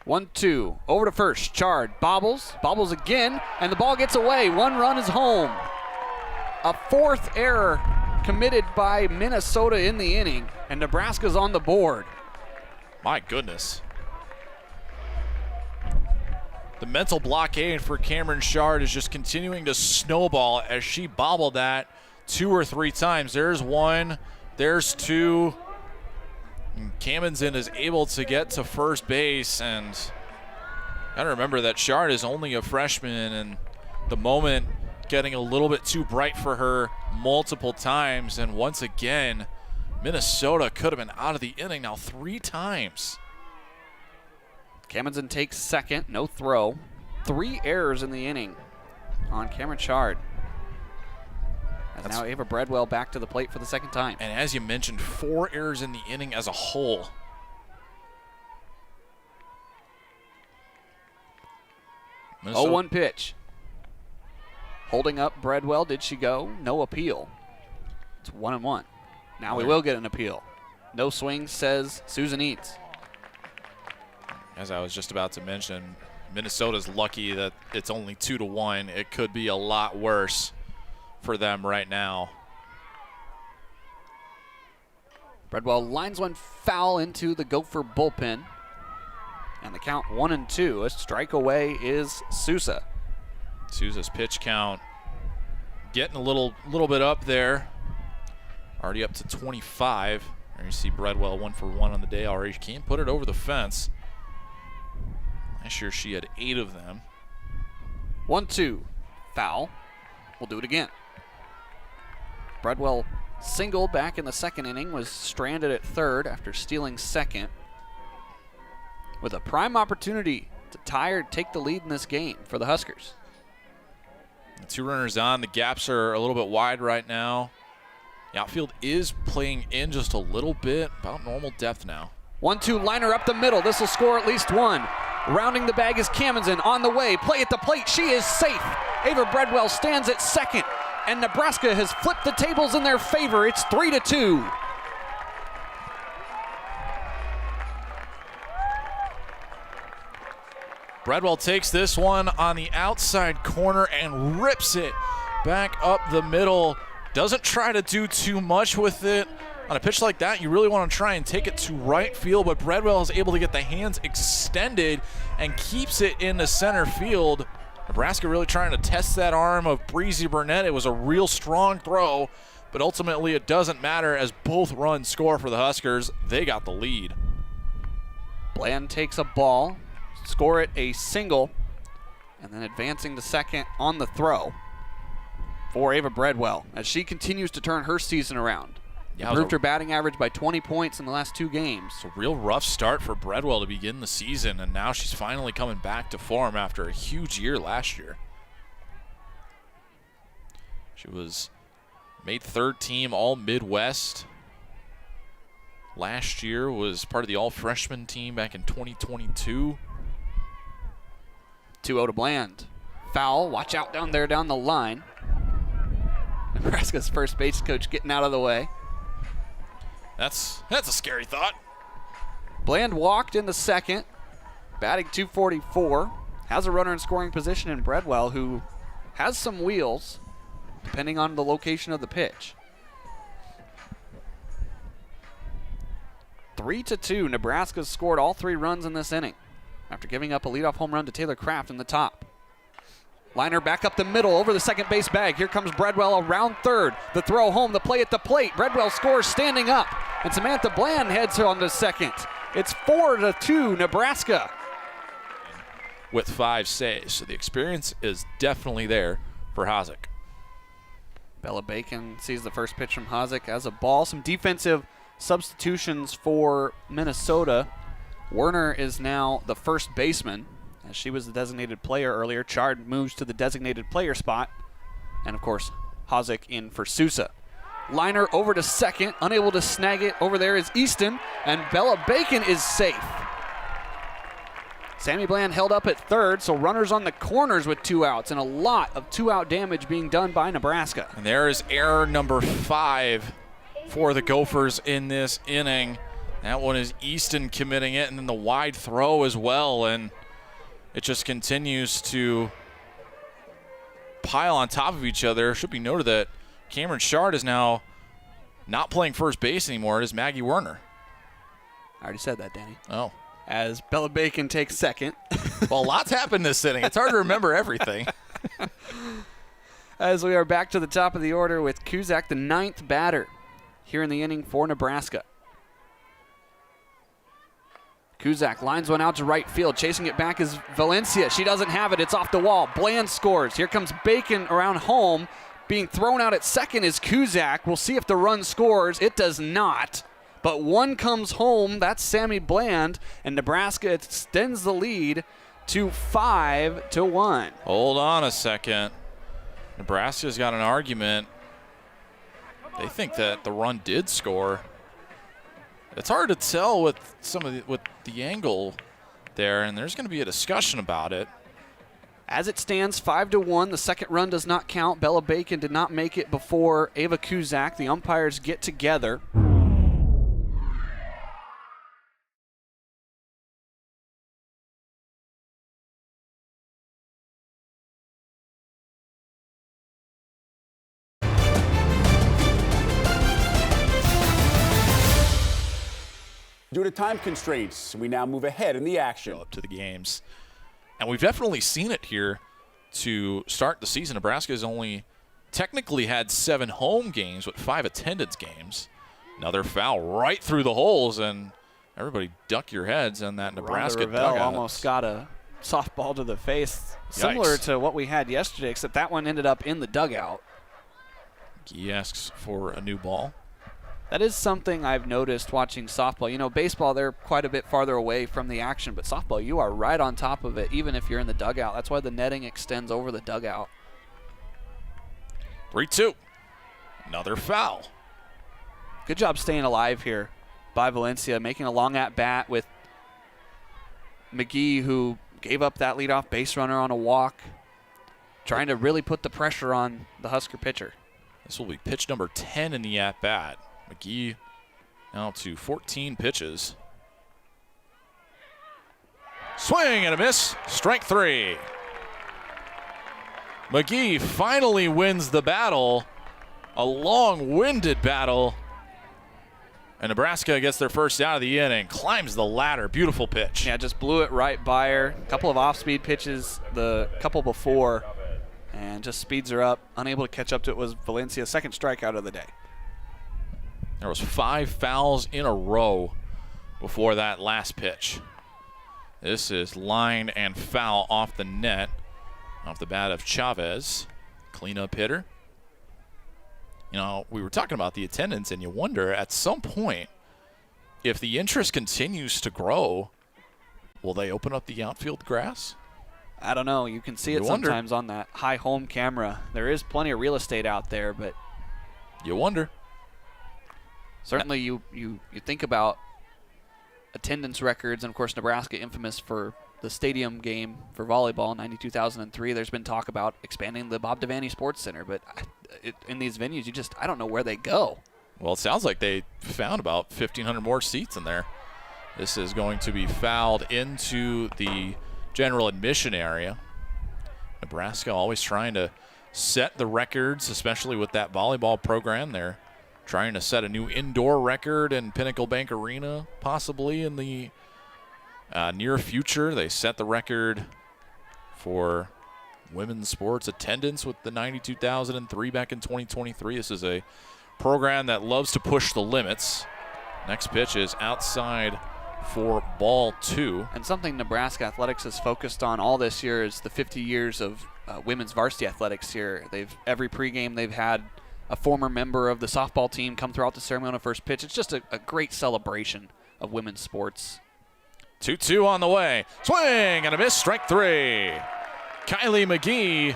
[SPEAKER 1] 1-2, over to first. Chard bobbles again, and the ball gets away. 1 run is home. A 4th error committed by Minnesota in the inning, and Nebraska's on the board.
[SPEAKER 2] My goodness. The mental blockade for Cameron Chard is just continuing to snowball as she bobbled that 2 or 3 times. There's 1, there's 2. Camden is able to get to first base, and gotta remember that Chard is only a freshman, and the moment getting a little bit too bright for her multiple times, and once again, Minnesota could have been out of the inning now 3 times.
[SPEAKER 1] Camden takes second, no throw. 3 errors in the inning on Cameron Chard. And now Ava Breadwell back to the plate for the second time.
[SPEAKER 2] And as you mentioned, 4 errors in the inning as a whole.
[SPEAKER 1] Minnesota. 0-1 pitch. Holding up Breadwell. Did she go? No appeal. It's 1-1. Now we will get an appeal. No swing, says Susan Eads.
[SPEAKER 2] As I was just about to mention, Minnesota's lucky that it's only 2-1. It could be a lot worse for them right now.
[SPEAKER 1] Breadwell lines one foul into the Gopher bullpen. And the count 1-2. A strike away is Sousa.
[SPEAKER 2] Sousa's pitch count getting a little bit up there. Already up to 25. There you see Breadwell 1 for 1 on the day already. She can't put it over the fence. Last year she had 8 of them.
[SPEAKER 1] 1-2. Foul. We'll do it again. Breadwell singled back in the second inning, was stranded at third after stealing second. With a prime opportunity to tie or take the lead in this game for the Huskers.
[SPEAKER 2] The 2 runners on. The gaps are a little bit wide right now. The outfield is playing in just a little bit, about normal depth now.
[SPEAKER 1] 1-2 liner up the middle. This will score at least 1. Rounding the bag is Camden on the way. Play at the plate. She is safe. Ava Breadwell stands at second. And Nebraska has flipped the tables in their favor. It's 3-2.
[SPEAKER 2] Breadwell takes this one on the outside corner and rips it back up the middle. Doesn't try to do too much with it. On a pitch like that, you really want to try and take it to right field, but Breadwell is able to get the hands extended and keeps it in the center field. Nebraska really trying to test that arm of Breezy Burnett. It was a real strong throw, but ultimately it doesn't matter as both runs score for the Huskers. They got the lead.
[SPEAKER 1] Bland takes a ball, score it a single, and then advancing to second on the throw for Ava Breadwell as she continues to turn her season around.
[SPEAKER 2] Yeah,
[SPEAKER 1] improved her batting average by 20 points in the last 2 games.
[SPEAKER 2] It's a real rough start for Breadwell to begin the season, and now she's finally coming back to form after a huge year last year. She was made 3rd team All Midwest. Last year was part of the All Freshman team back in 2022.
[SPEAKER 1] 2-0 to Bland. Foul, watch out down there down the line. Nebraska's first base coach getting out of the way.
[SPEAKER 2] That's a scary thought.
[SPEAKER 1] Bland walked in the second, batting .244. Has a runner in scoring position in Breadwell, who has some wheels, depending on the location of the pitch. 3-2. Nebraska scored all 3 runs in this inning after giving up a leadoff home run to Taylor Kraft in the top. Liner back up the middle over the second base bag. Here comes Breadwell around third. The throw home, the play at the plate. Breadwell scores standing up. And Samantha Bland heads on to second. It's 4-2 Nebraska.
[SPEAKER 2] With 5 saves. So the experience is definitely there for Hazik.
[SPEAKER 1] Bella Bacon sees the first pitch from Hazik as a ball. Some defensive substitutions for Minnesota. Werner is now the first baseman, as she was the designated player earlier. Chard moves to the designated player spot. And, of course, Hazik in for Sousa. Liner over to second, unable to snag it. Over there is Easton, and Bella Bacon is safe. Sammy Bland held up at third, so runners on the corners with 2 outs, and a lot of 2-out damage being done by Nebraska.
[SPEAKER 2] And there is error number 5 for the Gophers in this inning. That one is Easton committing it, and then the wide throw as well, and it just continues to pile on top of each other. It should be noted that Cameron Chard is now not playing first base anymore. It is Magnee Werner.
[SPEAKER 1] I already said that, Danny.
[SPEAKER 2] Oh.
[SPEAKER 1] As Bella Bacon takes second.
[SPEAKER 2] Well, lots happened this inning. It's hard to remember everything.
[SPEAKER 1] As we are back to the top of the order with Cusack, the 9th batter here in the inning for Nebraska. Cusack lines one out to right field. Chasing it back is Valencia. She doesn't have it. It's off the wall. Bland scores. Here comes Bacon around home. Being thrown out at second is Cusack. We'll see if the run scores. It does not. But one comes home. That's Sammy Bland. And Nebraska extends the lead to 5-1.
[SPEAKER 2] Hold on a second. Nebraska's got an argument. They think that the run did score. It's hard to tell with the angle there, and there's going to be a discussion about it.
[SPEAKER 1] As it stands, 5-1. The second run does not count. Bella Bacon did not make it before Ava Cusack. The umpires get together.
[SPEAKER 4] Due to time constraints, we now move ahead in the action.
[SPEAKER 2] Up to the games. And we've definitely seen it here to start the season. Nebraska has only technically had 7 home games with 5 attendance games. Another foul right through the holes, and everybody duck your heads in that Nebraska dugout.
[SPEAKER 1] Almost got a softball to the face, similar to what we had yesterday, except that one ended up in the dugout.
[SPEAKER 2] He asks for a new ball.
[SPEAKER 1] That is something I've noticed watching softball. You know, baseball, they're quite a bit farther away from the action, but softball, you are right on top of it, even if you're in the dugout. That's why the netting extends over the dugout.
[SPEAKER 2] 3-2. Another foul.
[SPEAKER 1] Good job staying alive here by Valencia, making a long at-bat with Magnee, who gave up that leadoff base runner on a walk, trying to really put the pressure on the Husker pitcher.
[SPEAKER 2] This will be pitch number 10 in the at-bat. Magnee now to 14 pitches. Swing and a miss. Strike 3. Magnee finally wins the battle. A long-winded battle. And Nebraska gets their first out of the inning. Climbs the ladder. Beautiful pitch.
[SPEAKER 1] Yeah, just blew it right by her. A couple of off-speed pitches the couple before, and just speeds her up. Unable to catch up to it was Valencia's second strikeout of the day.
[SPEAKER 2] There was 5 fouls in a row before that last pitch. This is line and foul off the net, off the bat of Chavez. Cleanup hitter. You know, we were talking about the attendance, and you wonder at some point if the interest continues to grow, will they open up the outfield grass?
[SPEAKER 1] I don't know. You can see it sometimes on that high home camera. There is plenty of real estate out there, but
[SPEAKER 2] you wonder.
[SPEAKER 1] Certainly you think about attendance records, and of course Nebraska infamous for the stadium game for volleyball in 2003. There's been talk about expanding the Bob Devaney Sports Center, but in these venues, I don't know where they go.
[SPEAKER 2] Well, it sounds like they found about 1,500 more seats in there. This is going to be fouled into the general admission area. Nebraska always trying to set the records, especially with that volleyball program. They're trying to set a new indoor record in Pinnacle Bank Arena, possibly in the near future. They set the record for women's sports attendance with the 92,003 back in 2023. This is a program that loves to push the limits. Next pitch is outside for ball 2.
[SPEAKER 1] And something Nebraska athletics has focused on all this year is the 50 years of women's varsity athletics here. Every pregame they've had a former member of the softball team come throughout the ceremony on first pitch. It's just a great celebration of women's sports.
[SPEAKER 2] 2-2 on the way. Swing and a miss, strike 3. Kylee Magnee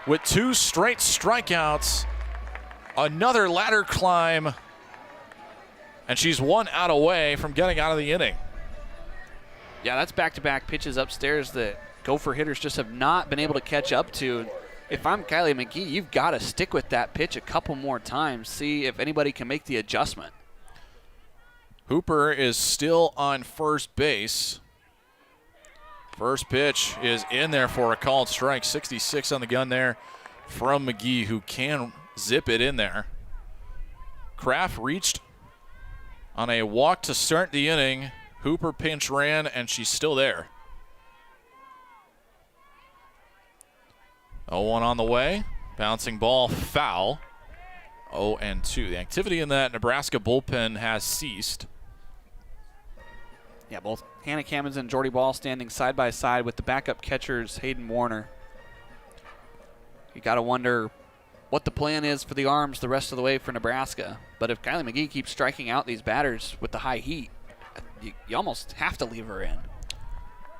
[SPEAKER 2] with 2 straight strikeouts. Another ladder climb. And she's 1 out away from getting out of the inning.
[SPEAKER 1] Yeah, that's back-to-back pitches upstairs that Gopher hitters just have not been able to catch up to. If I'm Kylee Magnee, you've got to stick with that pitch a couple more times, see if anybody can make the adjustment.
[SPEAKER 2] Hooper is still on first base. First pitch is in there for a called strike. 66 on the gun there from Magnee, who can zip it in there. Kraft reached on a walk to start the inning. Hooper pinch ran, and she's still there. 0-1 on the way. Bouncing ball foul. 0-2. The activity in that Nebraska bullpen has ceased.
[SPEAKER 1] Yeah, both Hannah Cammons and Jordy Ball standing side by side with the backup catchers, Hayden Warner. You got to wonder what the plan is for the arms the rest of the way for Nebraska. But if Kylee Magnee keeps striking out these batters with the high heat, you almost have to leave her in.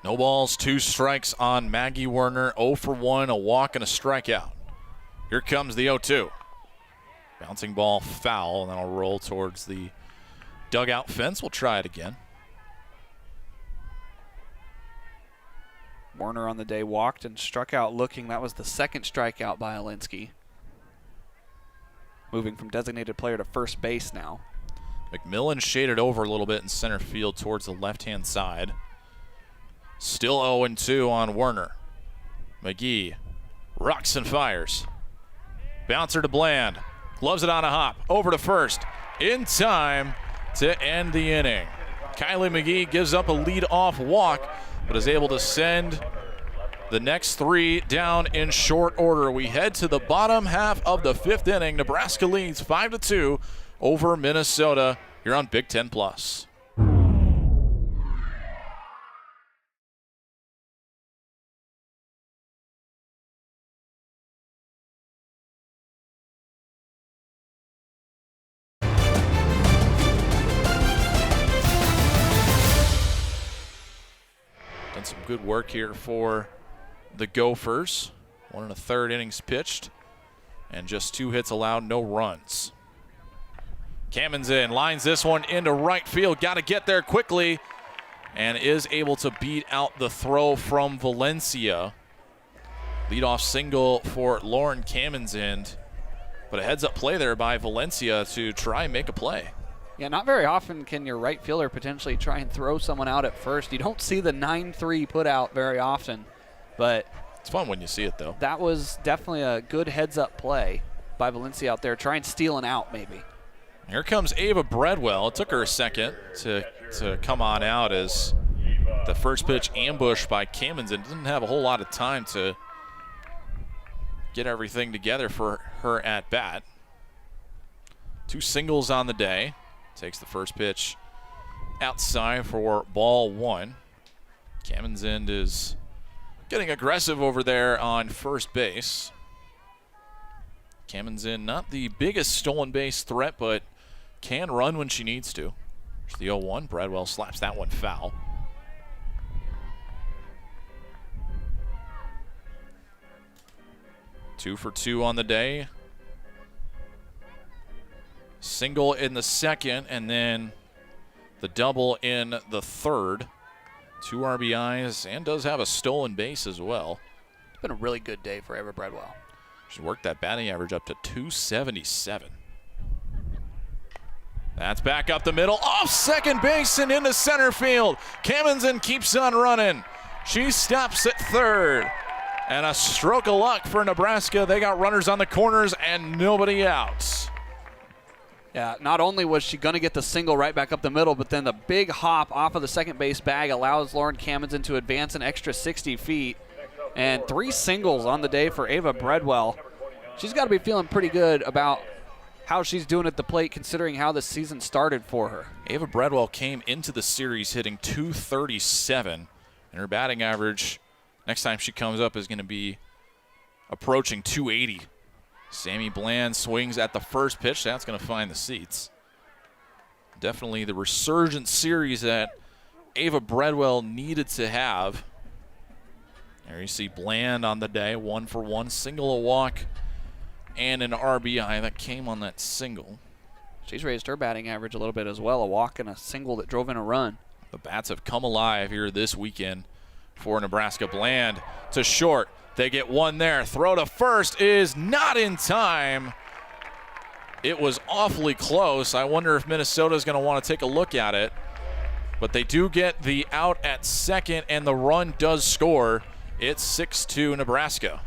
[SPEAKER 2] No balls, 2 strikes on Magnee Werner. 0 for 1, a walk and a strikeout. Here comes the 0-2. Bouncing ball foul, and that'll roll towards the dugout fence. We'll try it again.
[SPEAKER 1] Warner on the day walked and struck out looking. That was the second strikeout by Alinsky. Moving from designated player to first base now.
[SPEAKER 2] McMillan shaded over a little bit in center field towards the left-hand side. Still 0-2 on Werner. Magnee rocks and fires. Bouncer to Bland. Gloves it on a hop. Over to first. In time to end the inning. Kylee Magnee gives up a lead-off walk, but is able to send the next 3 down in short order. We head to the bottom half of the 5th inning. Nebraska leads 5-2 over Minnesota. You're on Big Ten Plus. Done some good work here for the Gophers. 1 1/3 innings pitched and just 2 hits allowed, no runs. Cammons in, lines this one into right field. Got to get there quickly and is able to beat out the throw from Valencia. Leadoff single for Lauren Cammons in, but a heads-up play there by Valencia to try and make a play.
[SPEAKER 1] Yeah, not very often can your right fielder potentially try and throw someone out at first. You don't see the 9-3 put out very often, but
[SPEAKER 2] it's fun when you see it, though.
[SPEAKER 1] That was definitely a good heads-up play by Valencia out there. Try and steal an out, maybe.
[SPEAKER 2] Here comes Ava Breadwell. It took her a second to come on out as the first pitch ambushed by Cammons and didn't have a whole lot of time to get everything together for her at bat. 2 singles on the day. Takes the first pitch outside for ball 1. Cammons end is getting aggressive over there on first base. Cammons in, not the biggest stolen base threat, but can run when she needs to. There's the 0-1. Bradwell slaps that one foul. Two for 2 on the day. Single in the second, and then the double in the third. 2 RBIs, and does have a stolen base as well.
[SPEAKER 1] It's been a really good day for Ava Breadwell.
[SPEAKER 2] She's worked that batting average up to 277. That's back up the middle, off second base and into center field. Cammons keeps on running. She stops at third. And a stroke of luck for Nebraska. They got runners on the corners and nobody out.
[SPEAKER 1] Yeah, not only was she going to get the single right back up the middle, but then the big hop off of the second base bag allows Lauren Cammons to advance an extra 60 feet. And 3 singles on the day for Ava Breadwell. She's got to be feeling pretty good about how she's doing at the plate considering how the season started for her.
[SPEAKER 2] Ava Breadwell came into the series hitting .237, and her batting average next time she comes up is going to be approaching .280. Sammy Bland swings at the first pitch. That's going to find the seats. Definitely the resurgent series that Ava Breadwell needed to have. There you see Bland on the day, 1 for 1, single, a walk, and an RBI that came on that single.
[SPEAKER 1] She's raised her batting average a little bit as well, a walk and a single that drove in a run.
[SPEAKER 2] The bats have come alive here this weekend for Nebraska. Bland to short. They get one there. Throw to first is not in time. It was awfully close. I wonder if Minnesota is going to want to take a look at it. But they do get the out at second, and the run does score. It's 6-2 Nebraska.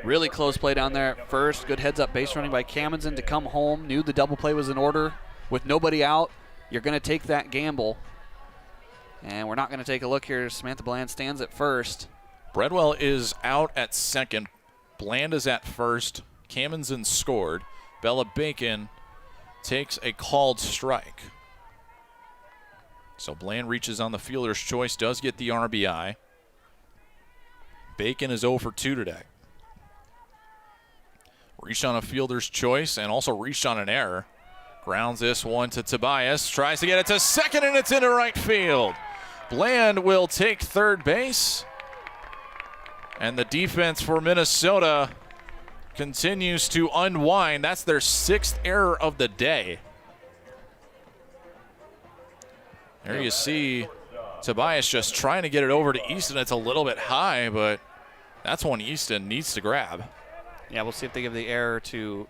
[SPEAKER 1] Really close play down there at first. Good heads-up base running by Cammonson to come home. Knew the double play was in order. With nobody out, you're going to take that gamble. And we're not going to take a look here. Samantha Bland stands at first.
[SPEAKER 2] Breadwell is out at second. Bland is at first. Cammonson scored. Bella Bacon takes a called strike. So Bland reaches on the fielder's choice, does get the RBI. Bacon is 0 for 2 today. Reached on a fielder's choice and also reached on an error. Grounds this one to Tobias. Tries to get it to second, and it's into right field. Bland will take third base. And the defense for Minnesota continues to unwind. That's their 6th error of the day. There you see Tobias just trying to get it over to Easton. It's a little bit high, but that's one Easton needs to grab.
[SPEAKER 1] Yeah, we'll see if they give the error to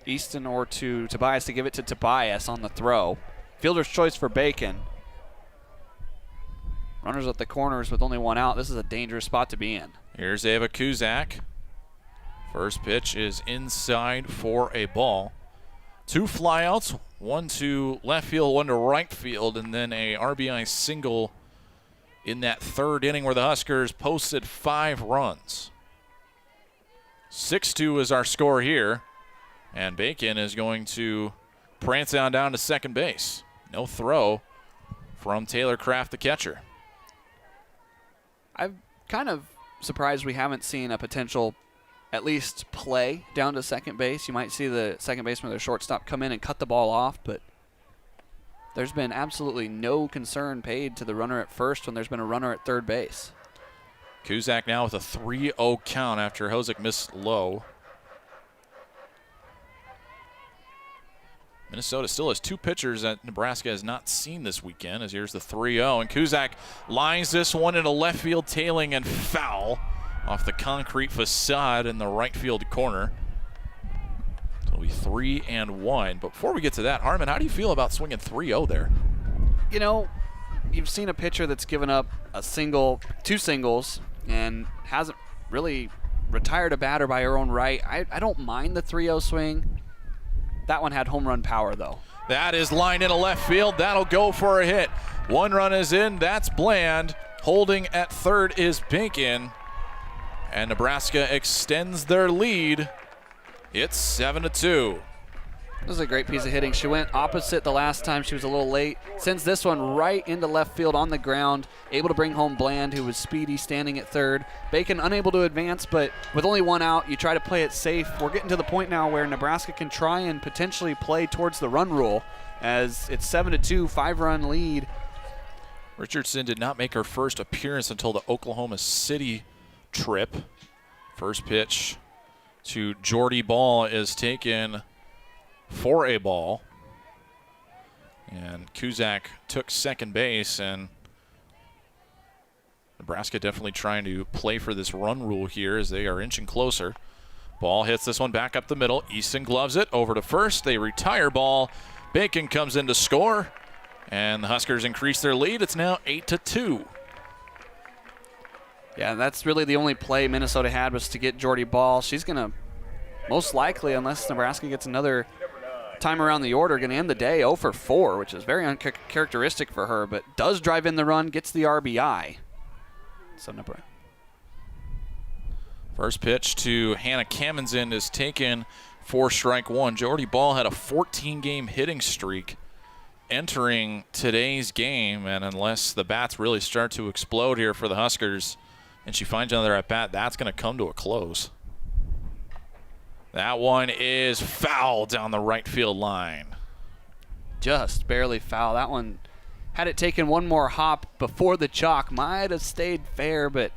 [SPEAKER 1] Easton or to Tobias to give it to Tobias on the throw. Fielder's choice for Bacon. Runners at the corners with only one out. This is a dangerous spot to be in.
[SPEAKER 2] Here's Ava Kuzak. First pitch is inside for a ball. 2 flyouts, one to left field, one to right field, and then a RBI single in that 3rd inning where the Huskers posted 5 runs. 6-2 is our score here, and Bacon is going to prance on down to second base. No throw from Taylor Kraft, the catcher.
[SPEAKER 1] I'm kind of surprised we haven't seen a potential at least play down to second base. You might see the second baseman or the shortstop come in and cut the ball off, but there's been absolutely no concern paid to the runner at first when there's been a runner at third base.
[SPEAKER 2] Kuzak now with a 3-0 count after Hosick missed low. Minnesota still has 2 pitchers that Nebraska has not seen this weekend, as here's the 3-0. And Kuzak lines this one into left field, tailing and foul off the concrete facade in the right field corner. So it'll be 3-1. But before we get to that, Harmon, how do you feel about swinging 3-0 there?
[SPEAKER 1] You know, you've seen a pitcher that's given up a single, 2 singles, and hasn't really retired a batter by her own right. I don't mind the 3-0 swing. That one had home run power, though.
[SPEAKER 2] That is lined into left field. That'll go for a hit. 1 run is in. That's Bland. Holding at third is Bacon. And Nebraska extends their lead. It's 7-2.
[SPEAKER 1] This is a great piece of hitting. She went opposite the last time. She was a little late. Sends this one right into left field on the ground. Able to bring home Bland, who was speedy, standing at third. Bacon unable to advance, but with only 1 out, you try to play it safe. We're getting to the point now where Nebraska can try and potentially play towards the run rule, as it's 7-2, 5-run lead.
[SPEAKER 2] Richardson did not make her first appearance until the Oklahoma City trip. First pitch to Jordy Ball is taken for a ball. And Kuzak took second base, and Nebraska definitely trying to play for this run rule here as they are inching closer. Ball hits this one back up the middle. Easton gloves it over to first. They retire Ball. Bacon comes in to score, and the Huskers increase their lead. It's now 8-2.
[SPEAKER 1] Yeah, that's really the only play Minnesota had, was to get Jordy Ball. She's going to most likely, unless Nebraska gets another time around the order, going to end the day 0 for 4, which is very uncharacteristic for her, but does drive in the run, gets the RBI. So Nebraska.
[SPEAKER 2] First pitch to Hannah Cammonson is taken for strike 1. Jordy Ball had a 14-game hitting streak entering today's game, and unless the bats really start to explode here for the Huskers and she finds another at-bat, that's going to come to a close. That one is foul down the right field line.
[SPEAKER 1] Just barely foul. That one, had it taken one more hop before the chalk, might have stayed fair, but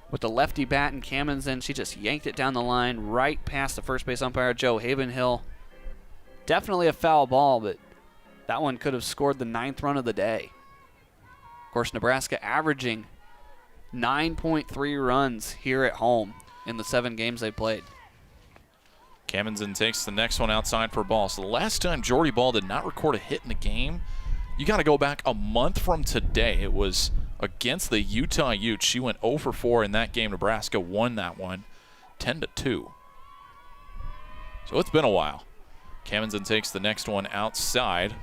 [SPEAKER 1] with the lefty bat and Camen's in, she just yanked it down the line right past the first base umpire, Joe Havenhill. Definitely a foul ball, but that one could have scored the 9th run of the day. Of course, Nebraska averaging 9.3 runs here at home in the 7 games they played.
[SPEAKER 2] Camen's takes the next one outside for a ball. So the last time Jordy Ball did not record a hit in the game, you got to go back a month from today. It was against the Utah Utes. She went 0 for 4 in that game. Nebraska won that one 10-2. So it's been a while. Camen's takes the next one outside.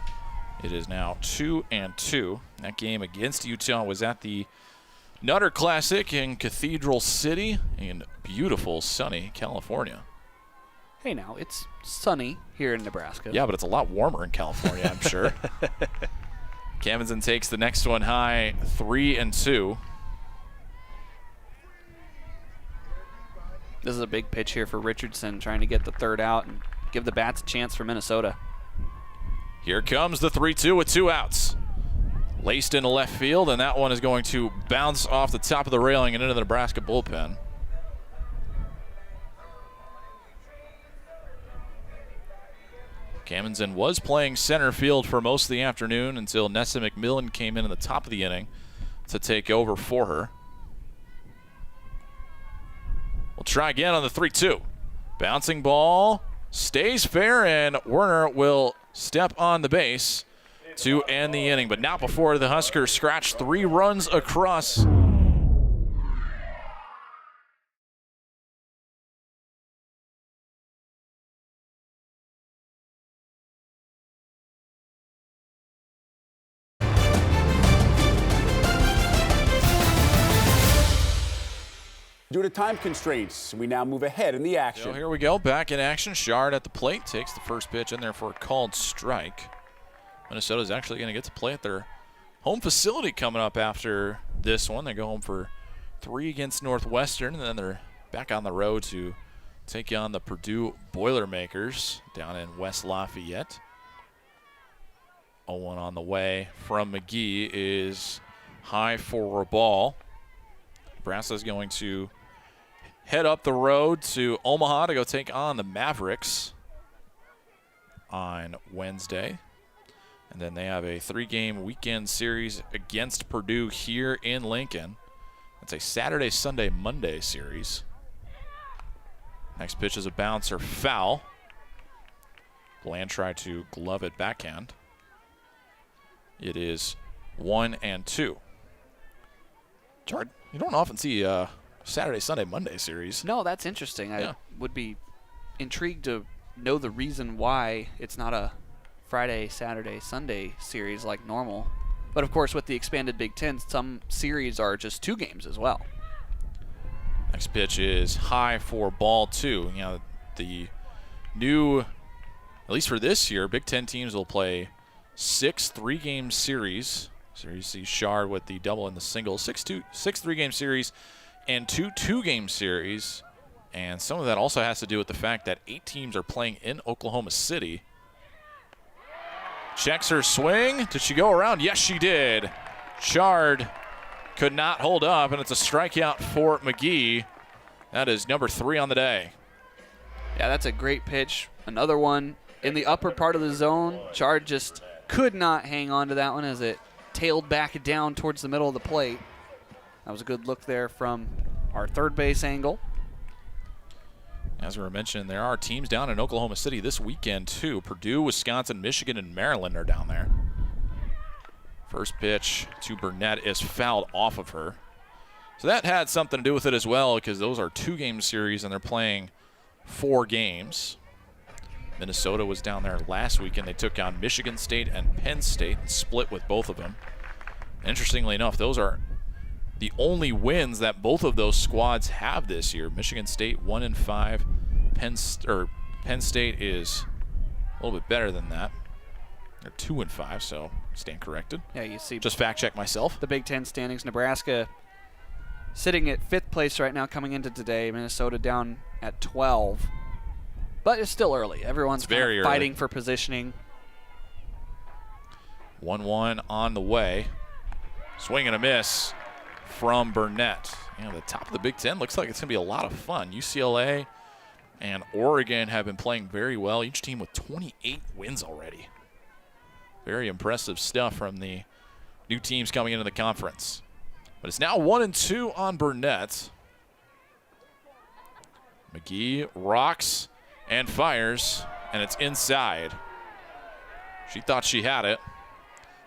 [SPEAKER 2] It is now 2-2. That game against Utah was at the Nutter Classic in Cathedral City in beautiful, sunny California.
[SPEAKER 1] Hey, now, it's sunny here in Nebraska.
[SPEAKER 2] Yeah, but it's a lot warmer in California, I'm sure. Camen's takes the next one high, 3-2.
[SPEAKER 1] This is a big pitch here for Richardson, trying to get the 3rd out and give the bats a chance for Minnesota.
[SPEAKER 2] Here comes the 3-2 with 2 outs. Laced into left field, and that one is going to bounce off the top of the railing and into the Nebraska bullpen. Camen's was playing center field for most of the afternoon until Nessa McMillan came in the top of the inning to take over for her. We'll try again on the 3-2. Bouncing ball stays fair, and Werner will step on the base to end the inning, but not before the Huskers scratch 3 runs across.
[SPEAKER 4] Due to time constraints, we now move ahead in the action.
[SPEAKER 2] So here we go, back in action. Shard at the plate takes the first pitch in there for a called strike. Minnesota's actually going to get to play at their home facility coming up after this one. They go home for 3 against Northwestern, and then they're back on the road to take on the Purdue Boilermakers down in West Lafayette. 0-1 on the way from Magnee is high for a ball. Nebraska's going to head up the road to Omaha to go take on the Mavericks on Wednesday. And then they have a 3-game weekend series against Purdue here in Lincoln. It's a Saturday, Sunday, Monday series. Next pitch is a bouncer, foul. Bland tried to glove it backhand. It is 1-2. Jared, you don't often see Saturday, Sunday, Monday series.
[SPEAKER 1] No, that's interesting. I would be intrigued to know the reason why it's not a Friday, Saturday, Sunday series like normal. But of course, with the expanded Big Ten, some series are just 2 games as well.
[SPEAKER 2] Next pitch is high for ball 2. You know, the new, at least for this year, Big Ten teams will play 6 3-game series. So you see Shard with the double and the single. 6 3-game series and 2 2-game series. And some of that also has to do with the fact that 8 teams are playing in Oklahoma City. Checks her swing. Did she go around? Yes, she did. Shard could not hold up, and it's a strikeout for Magnee. That is number 3 on the day.
[SPEAKER 1] Yeah, that's a great pitch. Another one in the upper part of the zone. Shard just could not hang on to that one as it tailed back down towards the middle of the plate. That was a good look there from our third base angle.
[SPEAKER 2] As we were mentioning, there are teams down in Oklahoma City this weekend, too. Purdue, Wisconsin, Michigan, and Maryland are down there. First pitch to Burnett is fouled off of her. So that had something to do with it as well, because those are 2-game series, and they're playing 4 games. Minnesota was down there last week, and they took on Michigan State and Penn State and split with both of them. Interestingly enough, those are the only wins that both of those squads have this year. Michigan State 1-5. Penn State is a little bit better than that. They're 2-5, so stand corrected.
[SPEAKER 1] Yeah, you see.
[SPEAKER 2] Just fact check myself.
[SPEAKER 1] The Big Ten standings. Nebraska sitting at 5th place right now coming into today. Minnesota down at 12. But it's still early. Everyone's
[SPEAKER 2] very
[SPEAKER 1] fighting
[SPEAKER 2] early
[SPEAKER 1] for positioning.
[SPEAKER 2] 1-1 on the way. Swing and a miss from Burnett. The top of the Big Ten looks like it's going to be a lot of fun. UCLA and Oregon have been playing very well, each team with 28 wins already. Very impressive stuff from the new teams coming into the conference. But it's now 1-2 on Burnett. Magnee rocks and fires, and it's inside. She thought she had it,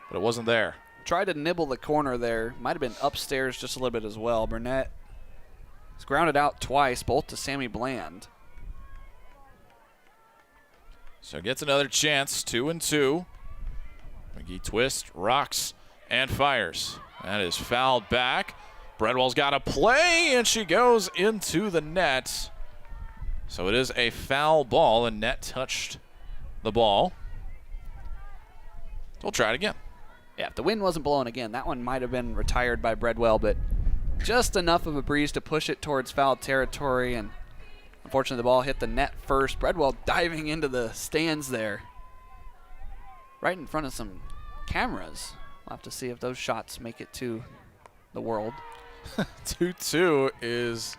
[SPEAKER 2] but it wasn't there.
[SPEAKER 1] Tried to nibble the corner there. Might have been upstairs just a little bit as well. Burnett has grounded out twice, both to Sammy Bland.
[SPEAKER 2] So gets another chance, 2-2. Magnee twists, rocks, and fires. That is fouled back. Bredwell's got a play, and she goes into the net. So it is a foul ball. The net touched the ball. We'll try it again.
[SPEAKER 1] Yeah, if the wind wasn't blowing again, that one might have been retired by Bredwell, but just enough of a breeze to push it towards foul territory, and unfortunately the ball hit the net first. Bredwell diving into the stands there, right in front of some cameras. We'll have to see if those shots make it to the world.
[SPEAKER 2] 2-2 is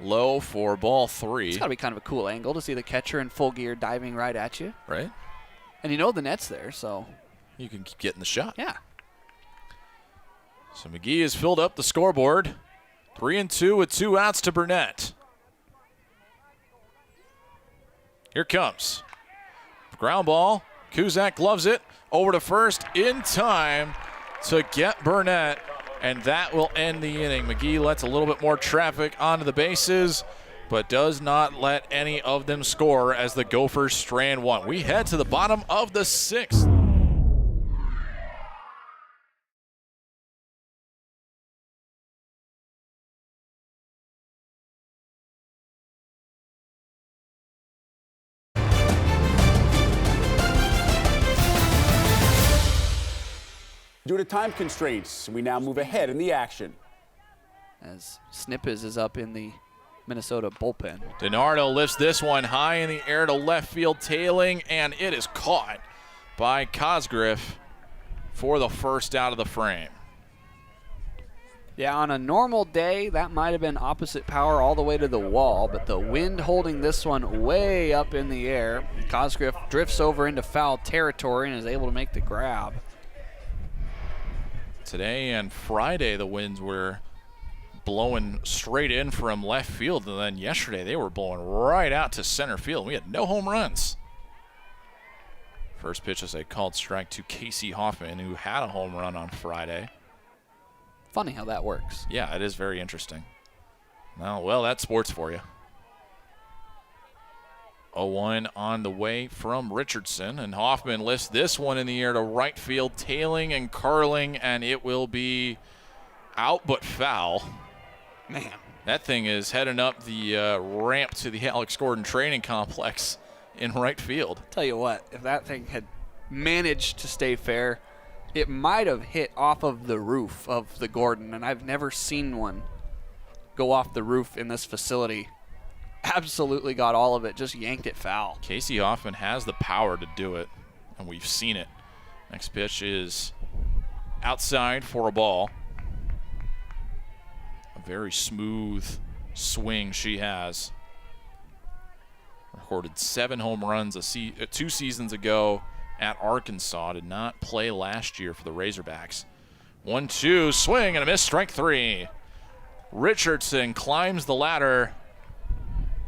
[SPEAKER 2] low for ball 3.
[SPEAKER 1] It's got to be kind of a cool angle to see the catcher in full gear diving right at you.
[SPEAKER 2] Right?
[SPEAKER 1] And you know the net's there, so.
[SPEAKER 2] You can keep getting the shot.
[SPEAKER 1] Yeah.
[SPEAKER 2] So Magnee has filled up the scoreboard. 3-2 with 2 outs to Burnett. Here comes. Ground ball. Kuzak gloves it. Over to first in time to get Burnett. And that will end the inning. Magnee lets a little bit more traffic onto the bases, but does not let any of them score as the Gophers strand one. We head to the bottom of the 6th.
[SPEAKER 4] Due to time constraints, we now move ahead in the action.
[SPEAKER 1] As Snippes is up in the Minnesota bullpen.
[SPEAKER 2] DiNardo lifts this one high in the air to left field, tailing, and it is caught by Cosgriff for the first out of the frame.
[SPEAKER 1] Yeah, on a normal day, that might have been opposite power all the way to the wall, but the wind holding this one way up in the air. Cosgriff drifts over into foul territory and is able to make the grab.
[SPEAKER 2] Today and Friday, the winds were blowing straight in from left field, and then yesterday they were blowing right out to center field. We had no home runs. First pitch is a called strike to Casey Hoffman, who had a home run on Friday.
[SPEAKER 1] Funny how that works.
[SPEAKER 2] Yeah, it is very interesting. Well, that's sports for you. 0-1 on the way from Richardson, and Hoffman lifts this one in the air to right field, tailing and curling, and it will be out but foul.
[SPEAKER 1] Man.
[SPEAKER 2] That thing is heading up the ramp to the Alex Gordon training complex in right field.
[SPEAKER 1] Tell you what, if that thing had managed to stay fair, it might have hit off of the roof of the Gordon, and I've never seen one go off the roof in this facility. Absolutely got all of it, just yanked it foul.
[SPEAKER 2] Casey Hoffman has the power to do it, and we've seen it. Next pitch is outside for a ball. A very smooth swing she has. Recorded 7 home runs 2 seasons ago at Arkansas. Did not play last year for the Razorbacks. 1-2, swing and a miss, strike 3. Richardson climbs the ladder.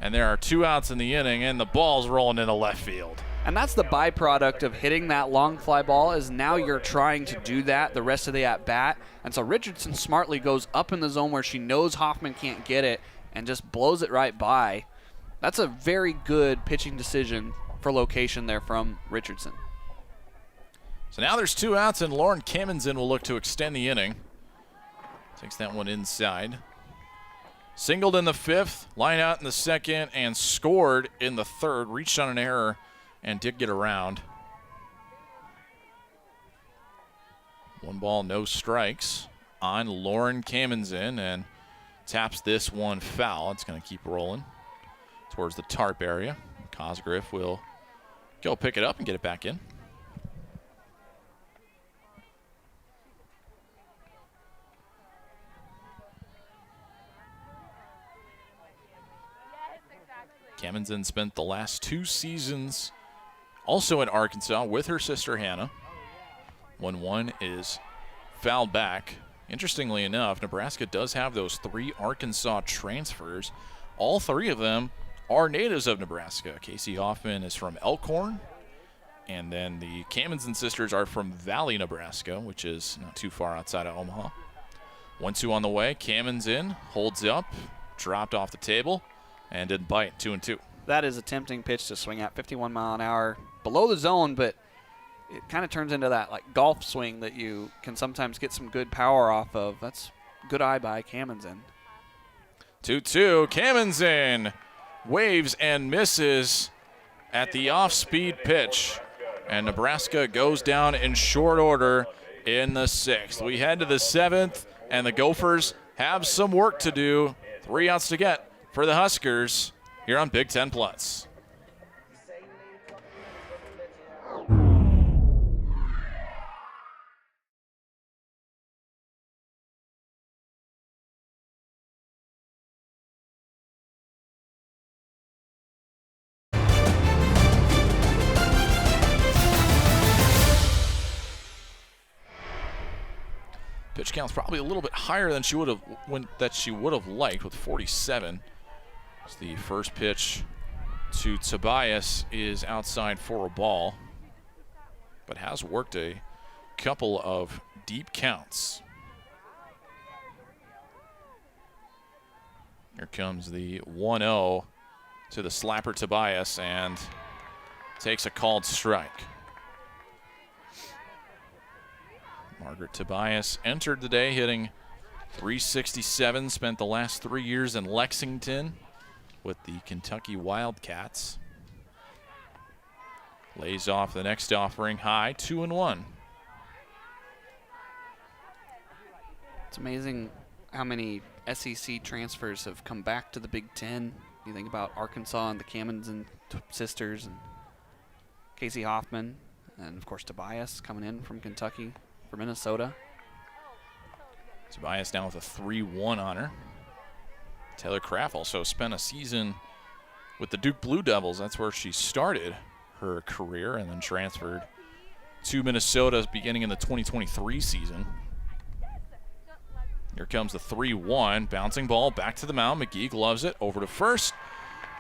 [SPEAKER 2] And there are 2 outs in the inning, and the ball's rolling into left field.
[SPEAKER 1] And that's the byproduct of hitting that long fly ball, is now you're trying to do that the rest of the at-bat. And so Richardson smartly goes up in the zone where she knows Hoffman can't get it and just blows it right by. That's a very good pitching decision for location there from Richardson.
[SPEAKER 2] So now there's 2 outs, and Lauren Kamensen will look to extend the inning. Takes that one inside. Singled in the 5th, line out in the 2nd, and scored in the 3rd. Reached on an error and did get around. 1 ball, no strikes on Lauren Kamensen, and taps this one foul. It's going to keep rolling towards the tarp area. Cosgriff will go pick it up and get it back in. Kamenzin spent the last 2 seasons also in Arkansas with her sister Hannah. When one is fouled back, interestingly enough, Nebraska does have those 3 Arkansas transfers. All 3 of them are natives of Nebraska. Casey Hoffman is from Elkhorn, and then the Kamenzin sisters are from Valley, Nebraska, which is not too far outside of Omaha. 1-2 on the way. Kamenzin holds up, dropped off the table, and didn't bite. 2-2.
[SPEAKER 1] That is a tempting pitch to swing at, 51 mile an hour below the zone, but it kind of turns into that like golf swing that you can sometimes get some good power off of. That's good eye by Kamenzin.
[SPEAKER 2] 2-2. Kamenzin waves and misses at the off-speed pitch, and Nebraska goes down in short order in the 6th. We head to the 7th, and the Gophers have some work to do. 3 outs to get for the Huskers here on Big Ten Plus. Pitch count's probably a little bit higher than she would have liked with 47. As the first pitch to Tobias is outside for a ball, but has worked a couple of deep counts. Here comes the 1-0 to the slapper Tobias, and takes a called strike. Margaret Tobias entered the day hitting .367, spent the last 3 years in Lexington with the Kentucky Wildcats. Lays off the next offering high, 2-1.
[SPEAKER 1] It's amazing how many SEC transfers have come back to the Big Ten. You think about Arkansas and the Kamenzin sisters and Casey Hoffman, and of course Tobias coming in from Kentucky for Minnesota.
[SPEAKER 2] Tobias now with a 3-1 on her. Taylor Craft also spent a season with the Duke Blue Devils. That's where she started her career and then transferred to Minnesota beginning in the 2023 season. Here comes the 3-1. Bouncing ball back to the mound. Magnee gloves it over to first,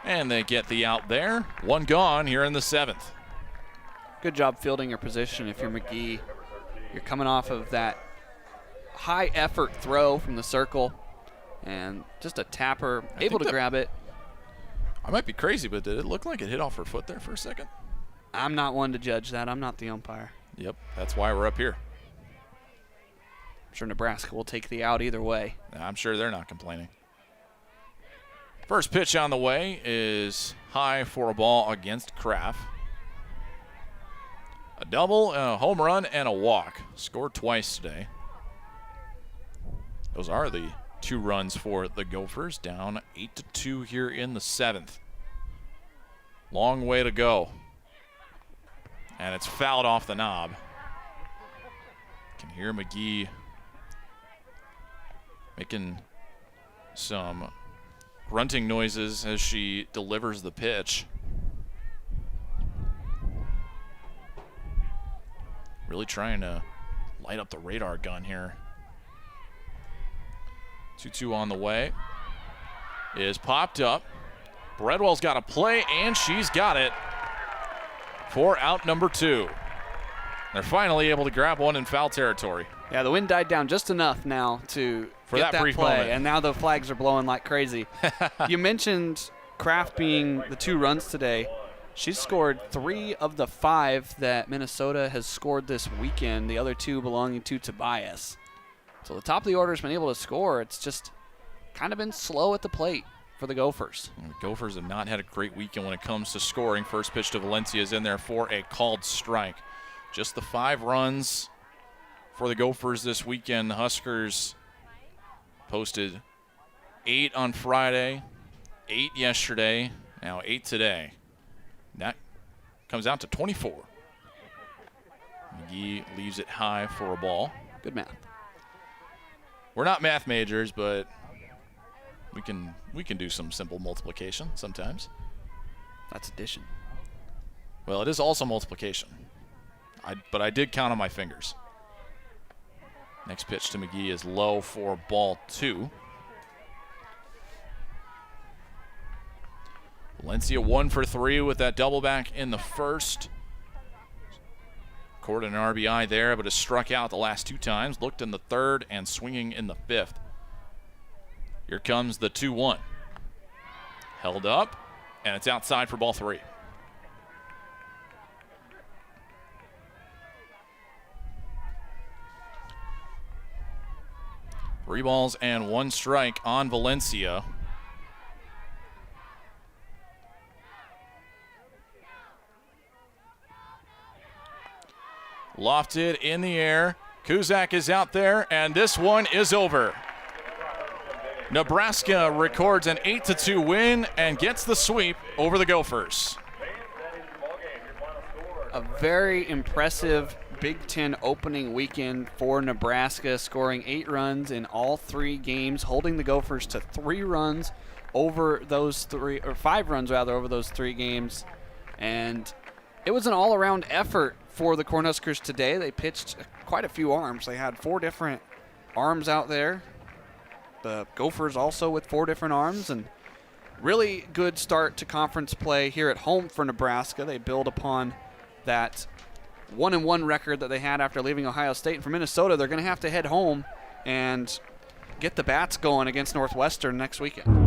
[SPEAKER 2] and they get the out there. 1 gone here in the 7th.
[SPEAKER 1] Good job fielding your position if you're Magnee. You're coming off of that high effort throw from the circle, and just a tapper, able to grab it.
[SPEAKER 2] I might be crazy, but did it look like it hit off her foot there for a second?
[SPEAKER 1] I'm not one to judge that. I'm not the umpire.
[SPEAKER 2] Yep, that's why we're up here.
[SPEAKER 1] I'm sure Nebraska will take the out either way.
[SPEAKER 2] I'm sure they're not complaining. First pitch on the way is high for a ball against Kraft. A double, a home run, and a walk. Scored twice today. Those are the 2 runs for the Gophers, down 8-2 here in the 7th. Long way to go. And it's fouled off the knob. Can hear Magnee making some grunting noises as she delivers the pitch. Really trying to light up the radar gun here. 2-2 on the way. Is popped up. Bredwell's got a play, and she's got it for out number 2. They're finally able to grab one in foul territory.
[SPEAKER 1] Yeah, the wind died down just enough now to
[SPEAKER 2] for
[SPEAKER 1] get
[SPEAKER 2] that brief
[SPEAKER 1] play,
[SPEAKER 2] moment.
[SPEAKER 1] and now the flags are blowing like crazy. You mentioned Kraft being the 2 runs today. She's scored 3 of the 5 that Minnesota has scored this weekend, the other 2 belonging to Tobias. So the top of the order has been able to score. It's just kind of been slow at the plate for the Gophers.
[SPEAKER 2] The Gophers have not had a great weekend when it comes to scoring. First pitch to Valencia is in there for a called strike. Just the 5 runs for the Gophers this weekend. The Huskers posted 8 on Friday, 8 yesterday, now 8 today. That comes out to 24. Magnee leaves it high for a ball.
[SPEAKER 1] Good math.
[SPEAKER 2] We're not math majors, but we can do some simple multiplication sometimes.
[SPEAKER 1] That's addition.
[SPEAKER 2] Well, it is also multiplication. But I did count on my fingers. Next pitch to Magnee is low for ball 2. Valencia 1 for 3 with that double back in the first. Recorded an RBI there, but has struck out the last 2 times. Looked in the third and swinging in the 5th. Here comes the 2-1. Held up, and it's outside for ball 3. Three balls and 1 strike on Valencia. Lofted in the air. Kuzak is out there, and this one is over. Nebraska records an 8-2 win and gets the sweep over the Gophers.
[SPEAKER 1] A very impressive Big Ten opening weekend for Nebraska, scoring 8 runs in all 3 games, holding the Gophers to 3 runs over those 3, or 5 runs rather, over those 3 games. And it was an all-around effort for the Cornhuskers today. They pitched quite a few arms. They had 4 different arms out there. The Gophers also with 4 different arms, and really good start to conference play here at home for Nebraska. They build upon that 1-1 record that they had after leaving Ohio State. And for Minnesota, they're going to have to head home and get the bats going against Northwestern next weekend.